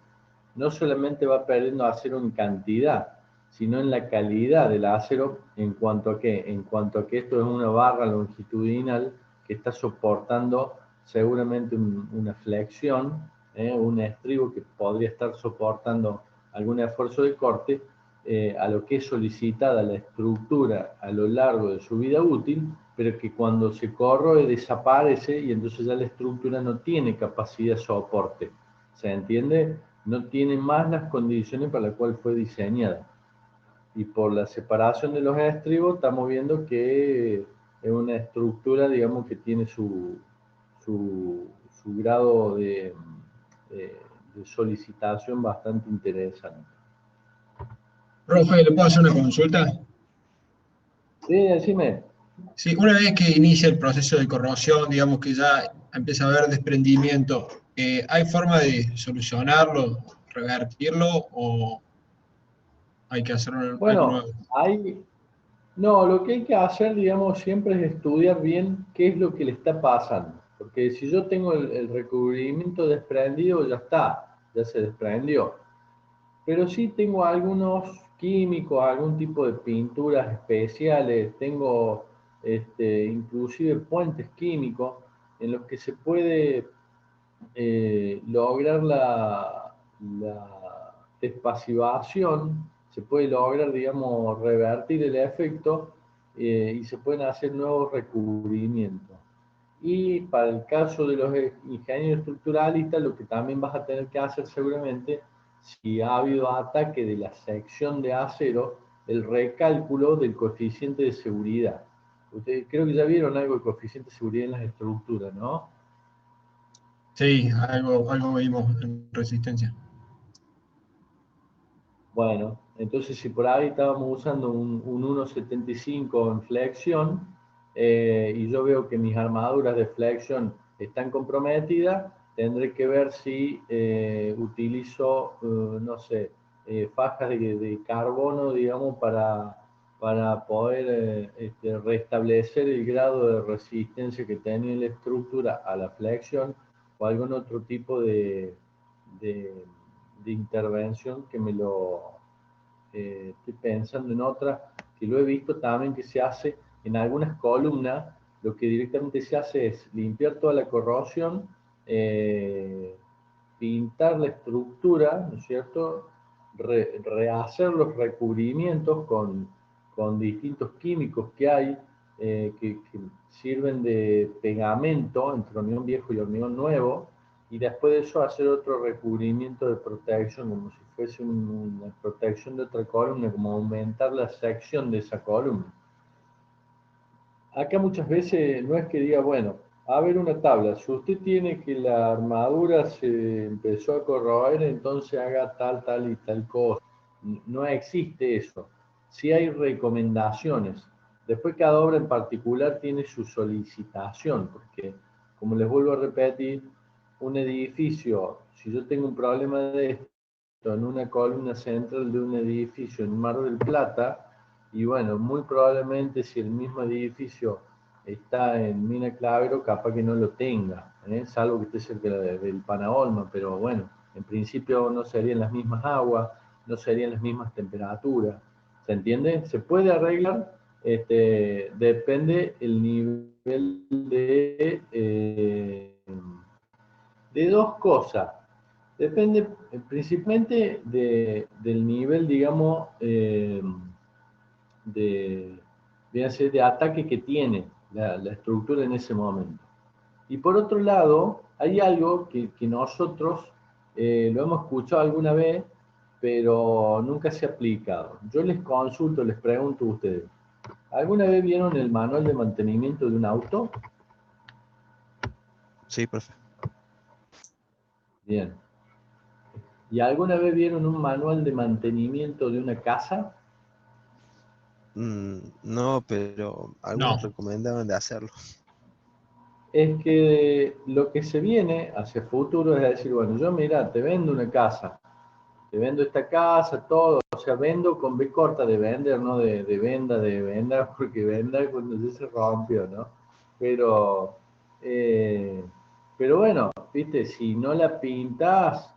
No solamente va perdiendo acero en cantidad, sino en la calidad del acero. ¿En cuanto a qué? En cuanto a que esto es una barra longitudinal que está soportando seguramente una flexión, un estribo que podría estar soportando algún esfuerzo de corte, a lo que es solicitada la estructura a lo largo de su vida útil, pero que cuando se corroe desaparece y entonces ya la estructura no tiene capacidad de soporte. ¿Se entiende? No tiene más las condiciones para las cuales fue diseñada. Y por la separación de los estribos estamos viendo que es una estructura, digamos, que tiene su grado de solicitación bastante interesante. Profe, ¿le puedo hacer una consulta? Sí, decime. Sí, una vez que inicia el proceso de corrosión, digamos que ya empieza a haber desprendimiento, ¿hay forma de solucionarlo, revertirlo o hay que hacer algo Bueno, nuevo? no, lo que hay que hacer, digamos, siempre es estudiar bien qué es lo que le está pasando. Porque si yo tengo el recubrimiento desprendido, ya está, ya se desprendió. Pero sí tengo algunos químicos, algún tipo de pinturas especiales, tengo inclusive puentes químicos en los que se puede lograr la despasivación, se puede lograr, digamos, revertir el efecto y se pueden hacer nuevos recubrimientos. Y para el caso de los ingenieros estructuralistas, lo que también vas a tener que hacer seguramente, si ha habido ataque de la sección de acero, el recálculo del coeficiente de seguridad. Ustedes creo que ya vieron algo de coeficiente de seguridad en las estructuras, ¿no? Sí, algo vimos en resistencia. Bueno, entonces si por ahí estábamos usando un 1,75 en flexión y yo veo que mis armaduras de flexión están comprometidas, tendré que ver si utilizo, no sé, fajas de carbono, digamos, para poder restablecer el grado de resistencia que tenía la estructura a la flexión o algún otro tipo de de intervención que me lo estoy pensando en otra que lo he visto también que se hace en algunas columnas. Lo que directamente se hace es limpiar toda la corrosión, pintar la estructura, ¿no es cierto? Rehacer los recubrimientos con distintos químicos que hay que sirven de pegamento entre hormigón viejo y hormigón nuevo, y después de eso hacer otro recubrimiento de protección, como si fuese una protección de otra columna, como aumentar la sección de esa columna. Acá muchas veces no es que diga, bueno, a ver una tabla, si usted tiene que la armadura se empezó a corroer, entonces haga tal, tal y tal cosa. No existe eso. Sí hay recomendaciones. Después cada obra en particular tiene su solicitación, porque como les vuelvo a repetir, un edificio, si yo tengo un problema de esto en una columna central de un edificio en Mar del Plata, y bueno, muy probablemente si el mismo edificio está en Mina Clavero, capaz que no lo tenga, salvo que esté cerca del Panaolma, pero bueno, en principio no serían las mismas aguas, no serían las mismas temperaturas. ¿Se entiende? Se puede arreglar, depende el nivel de dos cosas. Depende principalmente del nivel, digamos, de ataque que tiene la estructura en ese momento. Y por otro lado, hay algo que nosotros lo hemos escuchado alguna vez, pero nunca se ha aplicado. Yo les consulto, les pregunto a ustedes, ¿alguna vez vieron el manual de mantenimiento de un auto? Sí, profe. Bien. ¿Y alguna vez vieron un manual de mantenimiento de una casa? No, pero algunos No. recomendaban de hacerlo. Es que lo que se viene hacia futuro es decir, bueno, yo mira, te vendo una casa, te vendo esta casa, todo, o sea, vendo con B corta de vender, no de venda, porque venda cuando ya se rompió, ¿no? Pero, pero bueno, viste, si no la pintas,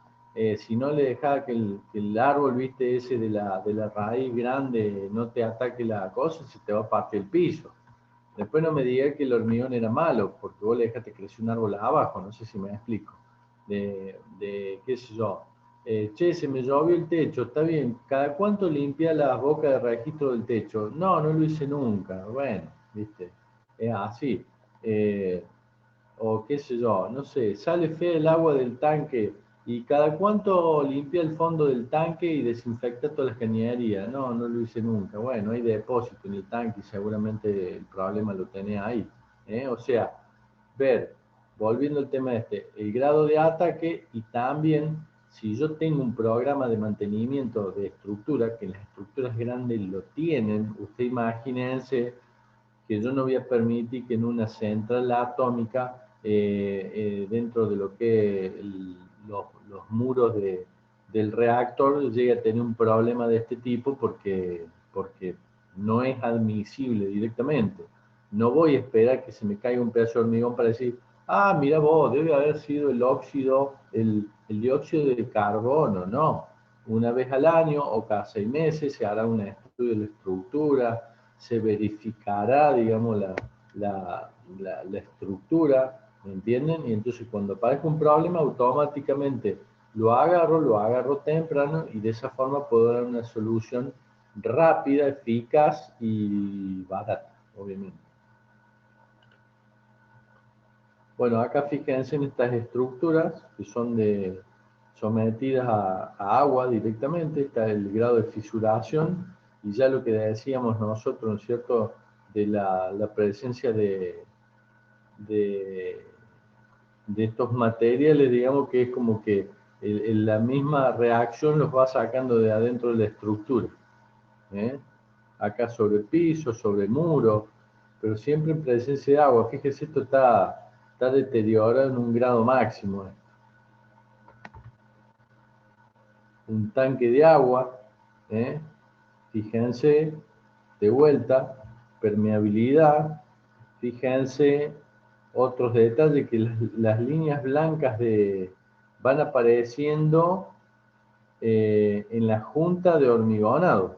si no le dejas que el árbol, viste, ese de la raíz grande no te ataque la cosa, se te va a partir el piso. Después no me digas que el hormigón era malo, porque vos le dejaste crecer un árbol abajo, no sé si me explico. Qué sé yo, che, se me llovió el techo, está bien, ¿cada cuánto limpia la boca de registro del techo? No, no lo hice nunca, bueno, viste, es así. O qué sé yo, no sé, sale fea el agua del tanque y cada cuánto limpia el fondo del tanque y desinfecta todas las cañerías. No, no lo hice nunca. Bueno, hay depósito en el tanque y seguramente el problema lo tenés ahí. O sea, ver, volviendo al tema este, el grado de ataque y también si yo tengo un programa de mantenimiento de estructura, que las estructuras grandes lo tienen, usted imagínense que yo no voy a permitir que en una central atómica, dentro de lo que los muros del reactor, llegue a tener un problema de este tipo porque no es admisible directamente. No voy a esperar que se me caiga un pedazo de hormigón para decir, ah, mira vos, debe haber sido el óxido, el dióxido de carbono. No, una vez al año o cada 6 meses se hará un estudio de la estructura, se verificará, digamos, la estructura, ¿me entienden? Y entonces cuando aparezca un problema, automáticamente lo agarro temprano y de esa forma puedo dar una solución rápida, eficaz y barata, obviamente. Bueno, acá fíjense en estas estructuras que son sometidas a agua directamente, está el grado de fisuración y ya lo que decíamos nosotros, ¿no es cierto?, de la presencia de estos materiales, digamos que es como que la misma reacción los va sacando de adentro de la estructura. Acá sobre piso, sobre muro, pero siempre en presencia de agua. Fíjese, esto está deteriorado en un grado máximo. Un tanque de agua, fíjense, de vuelta, permeabilidad, fíjense otros detalles que las líneas blancas van apareciendo en la junta de hormigonado.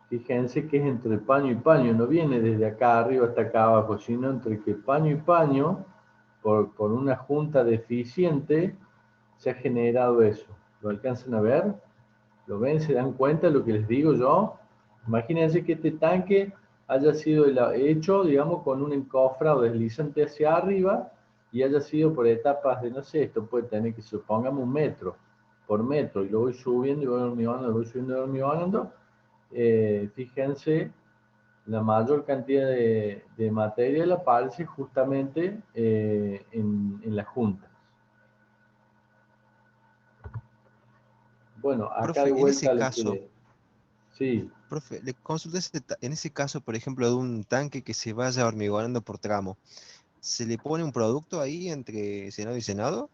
Fíjense que es entre paño y paño, no viene desde acá arriba hasta acá abajo, sino entre que paño y paño, por una junta deficiente, se ha generado eso. ¿Lo alcanzan a ver? ¿Lo ven? ¿Se dan cuenta de lo que les digo yo? Imagínense que este tanque haya sido hecho, digamos, con un encofrado deslizante hacia arriba y haya sido por etapas de, no sé, esto puede tener que supongamos 1 metro por metro, y lo voy subiendo y voy hormigonando, lo voy subiendo y hormigonando. Fíjense, la mayor cantidad de material aparece justamente en la junta. Bueno, acá Profe, de en ese vuelta lo caso, que... Sí, profe, le consulté en ese caso, por ejemplo, de un tanque que se vaya hormigonando por tramo, ¿se le pone un producto ahí entre Senado y Senado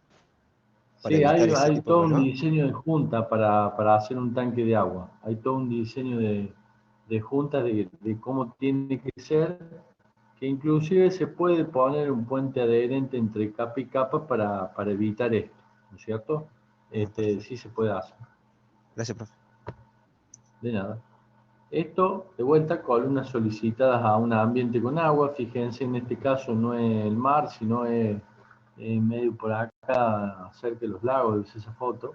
para sí, evitar ese hay tipo de todo un problema? diseño de junta para hacer un tanque de agua. Hay todo un diseño de junta de cómo tiene que ser, que inclusive se puede poner un puente adherente entre capa y capa para evitar esto, ¿no es cierto? Perfecto. Sí se puede hacer. Gracias, profe. De nada. Esto, de vuelta, columnas solicitadas a un ambiente con agua. Fíjense, en este caso no es el mar, sino es medio por acá, cerca de los lagos, es esa foto,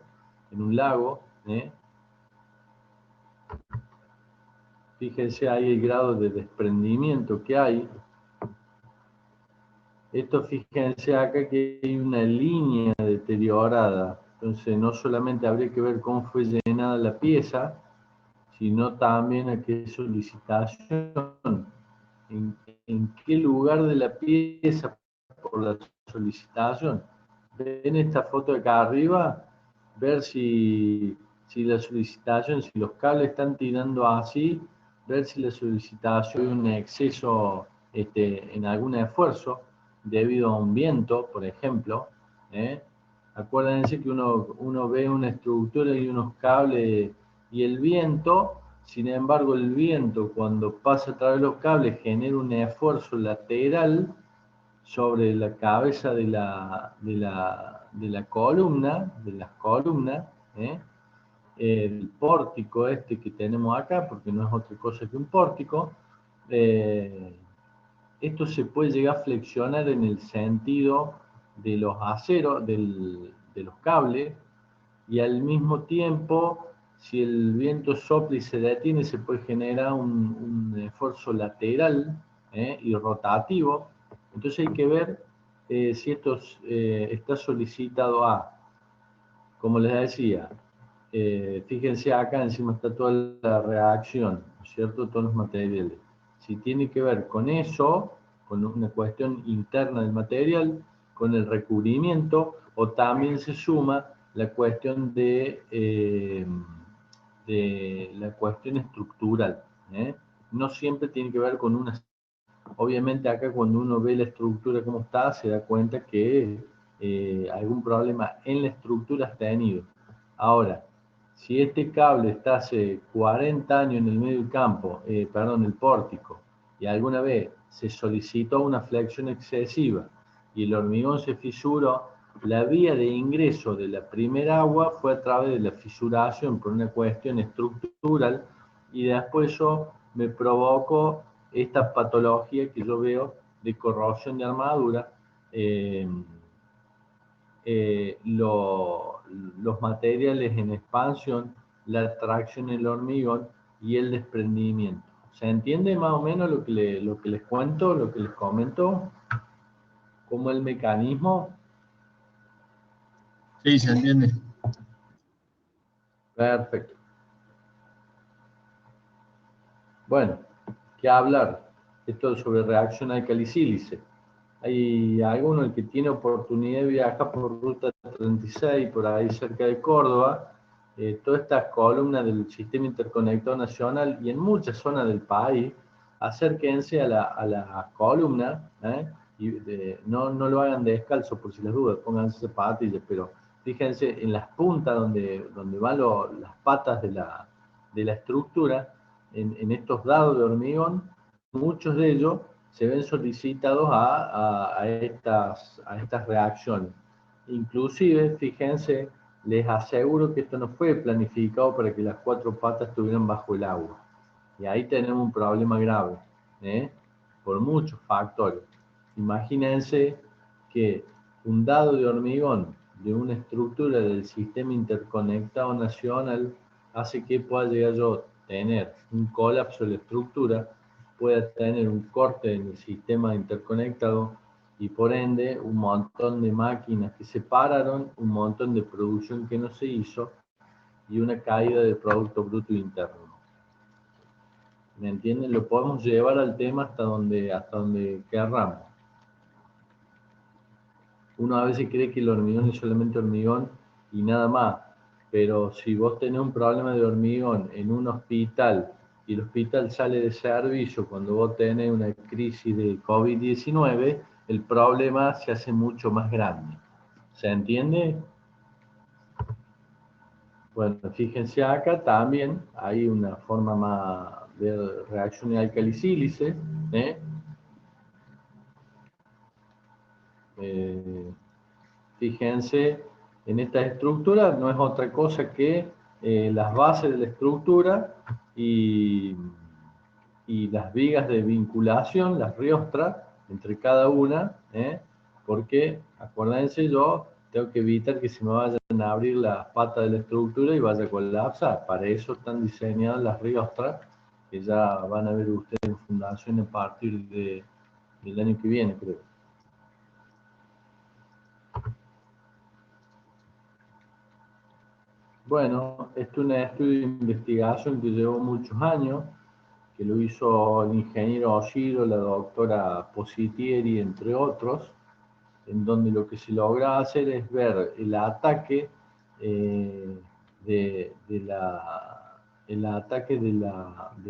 en un lago. Fíjense ahí el grado de desprendimiento que hay. Esto, fíjense acá que hay una línea deteriorada. Entonces, no solamente habría que ver cómo fue llenada la pieza, sino también a qué solicitación, en qué lugar de la pieza por la solicitación. Ven esta foto de acá arriba, ver si la solicitación, si los cables están tirando así, ver si la solicitación hay un exceso en algún esfuerzo debido a un viento, por ejemplo. Acuérdense que uno ve una estructura y unos cables y el viento, sin embargo el viento cuando pasa a través de los cables genera un esfuerzo lateral sobre la cabeza de la columna, de las columnas, el pórtico este que tenemos acá, porque no es otra cosa que un pórtico, esto se puede llegar a flexionar en el sentido de los aceros, de los cables, y al mismo tiempo, si el viento sopla y se detiene, se puede generar un esfuerzo lateral y rotativo. Entonces hay que ver si esto está solicitado a, como les decía, fíjense acá encima está toda la reacción, ¿no es cierto? Todos los materiales. Si tiene que ver con eso, con una cuestión interna del material, con el recubrimiento, o también se suma la cuestión de la cuestión estructural. No siempre tiene que ver con una. Obviamente acá cuando uno ve la estructura como está, se da cuenta que algún problema en la estructura has tenido. Ahora, si este cable está hace 40 años en el medio del campo, perdón, el pórtico, y alguna vez se solicitó una flexión excesiva y el hormigón se fisuró, la vía de ingreso de la primera agua fue a través de la fisuración por una cuestión estructural y después eso me provocó esta patología que yo veo de corrosión de armadura, los materiales en expansión, la tracción en el hormigón y el desprendimiento. ¿Se entiende más o menos lo que les cuento, lo que les comento? ¿Cómo el mecanismo? Sí, se entiende. Perfecto. Bueno, ¿qué hablar? Esto es sobre reacción alcali-sílice. Hay alguno el que tiene oportunidad de viajar por ruta 36, por ahí cerca de Córdoba, todas estas columnas del sistema interconectado nacional y en muchas zonas del país, acérquense a la columna, y no lo hagan descalzo por si las dudas, pónganse zapatillas, pero fíjense en las puntas donde van las patas de la estructura, en estos dados de hormigón, muchos de ellos se ven solicitados a estas reacciones. Inclusive, fíjense, les aseguro que esto no fue planificado para que las cuatro patas estuvieran bajo el agua. Y ahí tenemos un problema grave, por muchos factores. Imagínense que un dado de hormigón de una estructura del sistema interconectado nacional hace que pueda llegar yo a tener un colapso de la estructura, pueda tener un corte en el sistema interconectado y por ende un montón de máquinas que se pararon, un montón de producción que no se hizo y una caída del Producto Bruto Interno. ¿Me entienden? Lo podemos llevar al tema hasta donde querramos. Uno a veces cree que el hormigón es solamente hormigón y nada más, pero si vos tenés un problema de hormigón en un hospital y el hospital sale de servicio cuando vos tenés una crisis de COVID-19, el problema se hace mucho más grande. ¿Se entiende? Bueno, fíjense acá también hay una forma más de reacción de alcali-sílice, fíjense, en esta estructura no es otra cosa que las bases de la estructura y las vigas de vinculación, las riostras, entre cada una, porque, acuérdense, yo tengo que evitar que se me vayan a abrir las patas de la estructura y vaya a colapsar. Para eso están diseñadas las riostras, que ya van a ver ustedes en fundación a partir del año que viene, creo. Bueno, esto es un estudio de investigación que llevó muchos años, que lo hizo el ingeniero Oshiro, la doctora Positieri, entre otros, en donde lo que se logra hacer es ver el ataque del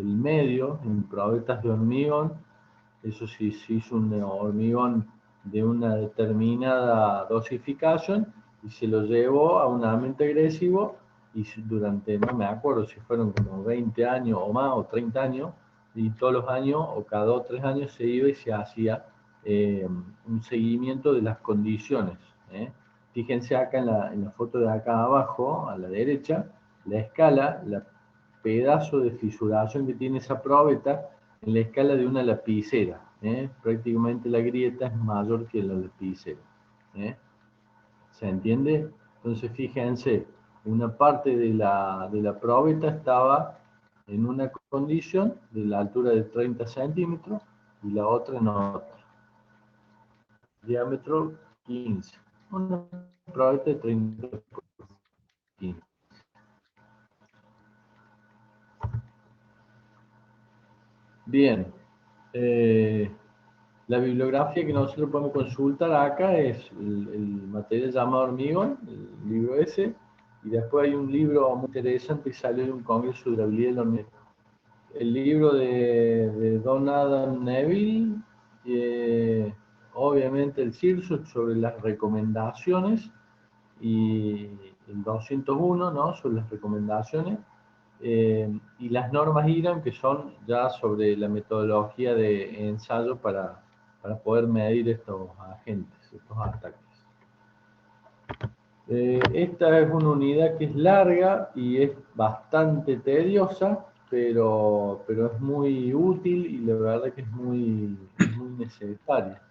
medio en probetas de hormigón. Eso sí, se hizo un hormigón de una determinada dosificación y se lo llevó a un ambiente agresivo y durante, no me acuerdo si fueron como 20 años o más o 30 años, y todos los años o cada 2 o 3 años se iba y se hacía un seguimiento de las condiciones. Fíjense acá en la foto de acá abajo, a la derecha, la escala, la pedazo de fisuración que tiene esa probeta en la escala de una lapicera. Prácticamente la grieta es mayor que la lapicera. ¿Se entiende? Entonces fíjense, una parte de la probeta estaba en una condición de la altura de 30 centímetros y la otra en otra. Diámetro 15. Una probeta de 30 por 15. Bien. La bibliografía que nosotros podemos consultar acá es el material llamado Hormigón, el libro ese, y después hay un libro muy interesante que salió en un congreso de durabilidad del hormigón. El libro de Don Adam Neville, obviamente el CIRSO sobre las recomendaciones, y el 201, ¿no? Sobre las recomendaciones, y las normas IRAM, que son ya sobre la metodología de ensayo para poder medir estos agentes, estos ataques. Esta es una unidad que es larga y es bastante tediosa, pero es muy útil y la verdad que es muy necesaria.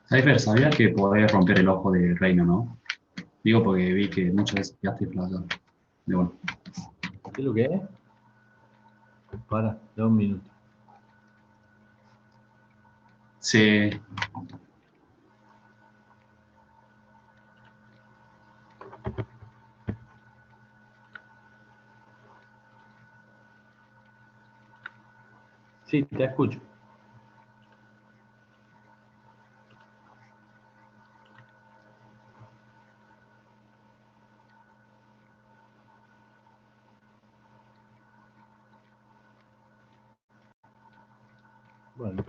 Cypher, ¿sabías que podés romper el ojo de Reino, no? Digo porque vi que muchas veces quedaste explayado. De bueno. ¿Qué es lo que es? Para, da un minuto. Sí. Sí, te escucho. Bueno.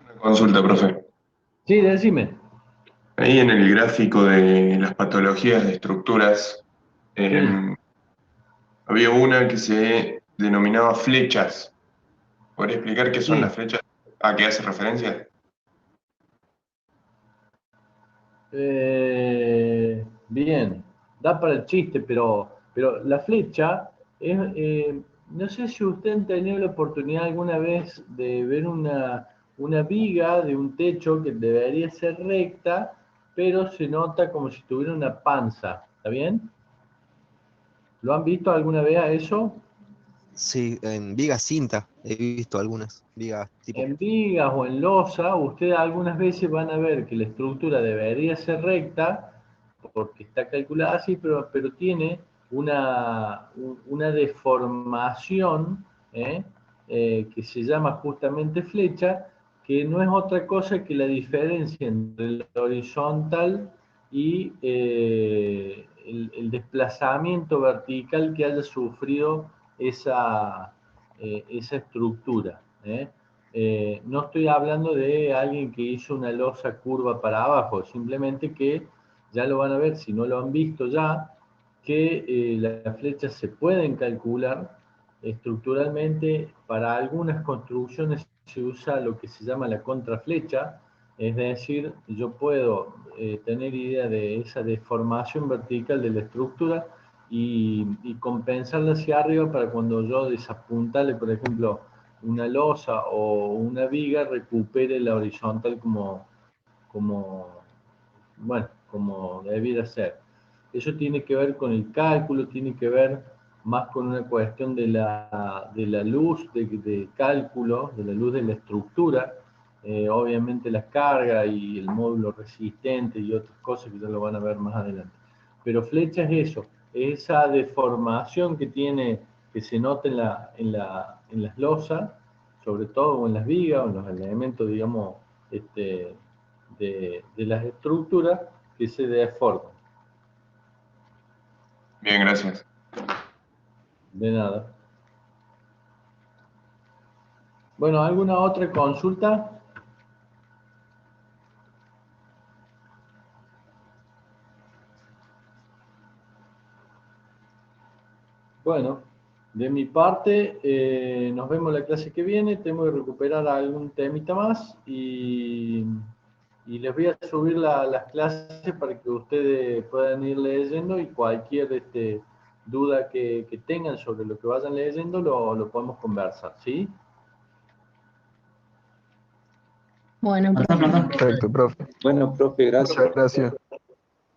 Una consulta, profe. Sí, decime. Ahí en el gráfico de las patologías de estructuras, Sí. había una que se denominaba flechas. ¿Podría explicar qué son las Sí. flechas? ¿A qué hace referencia? Bien, da para el chiste, pero la flecha es, no sé si usted ha tenido la oportunidad alguna vez de ver una viga de un techo que debería ser recta, pero se nota como si tuviera una panza, ¿está bien? ¿Lo han visto alguna vez a eso? Sí, en vigas cinta he visto algunas vigas tipo. En vigas o en losa, ustedes algunas veces van a ver que la estructura debería ser recta, porque está calculada así, pero tiene una deformación, que se llama justamente flecha, que no es otra cosa que la diferencia entre el horizontal y el desplazamiento vertical que haya sufrido esa estructura. No estoy hablando de alguien que hizo una losa curva para abajo, simplemente que ya lo van a ver si no lo han visto ya, que las flechas se pueden calcular estructuralmente. Para algunas construcciones se usa lo que se llama la contraflecha, es decir, yo puedo tener idea de esa deformación vertical de la estructura y compensarla hacia arriba para cuando yo desapuntale, por ejemplo, una losa o una viga, recupere la horizontal como debiera ser. Eso tiene que ver con el cálculo, tiene que ver más con una cuestión de la luz de cálculo, de la luz de la estructura, obviamente la carga y el módulo resistente y otras cosas que ya lo van a ver más adelante. Pero flecha es eso, es esa deformación que tiene, que se nota en las losas, sobre todo o en las vigas o en los elementos, digamos, de las estructuras que se deforman. Bien, gracias. De nada. Bueno. Bueno, ¿alguna otra consulta? Bueno, de mi parte, nos vemos la clase que viene. Tengo que recuperar algún temita más y les voy a subir las clases para que ustedes puedan ir leyendo y cualquier duda que tengan sobre lo que vayan leyendo lo podemos conversar, ¿sí? Bueno, Plantá, profe. plantá. Perfecto, profe. Bueno, profe, gracias. Muchas gracias.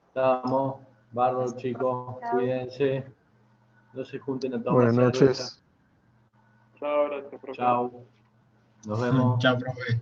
Estamos, bárbaro chicos, cuídense, no se junten a tomar Buenas cerveza. noches. Chao, gracias, profe. Chao, nos vemos. Chao, profe.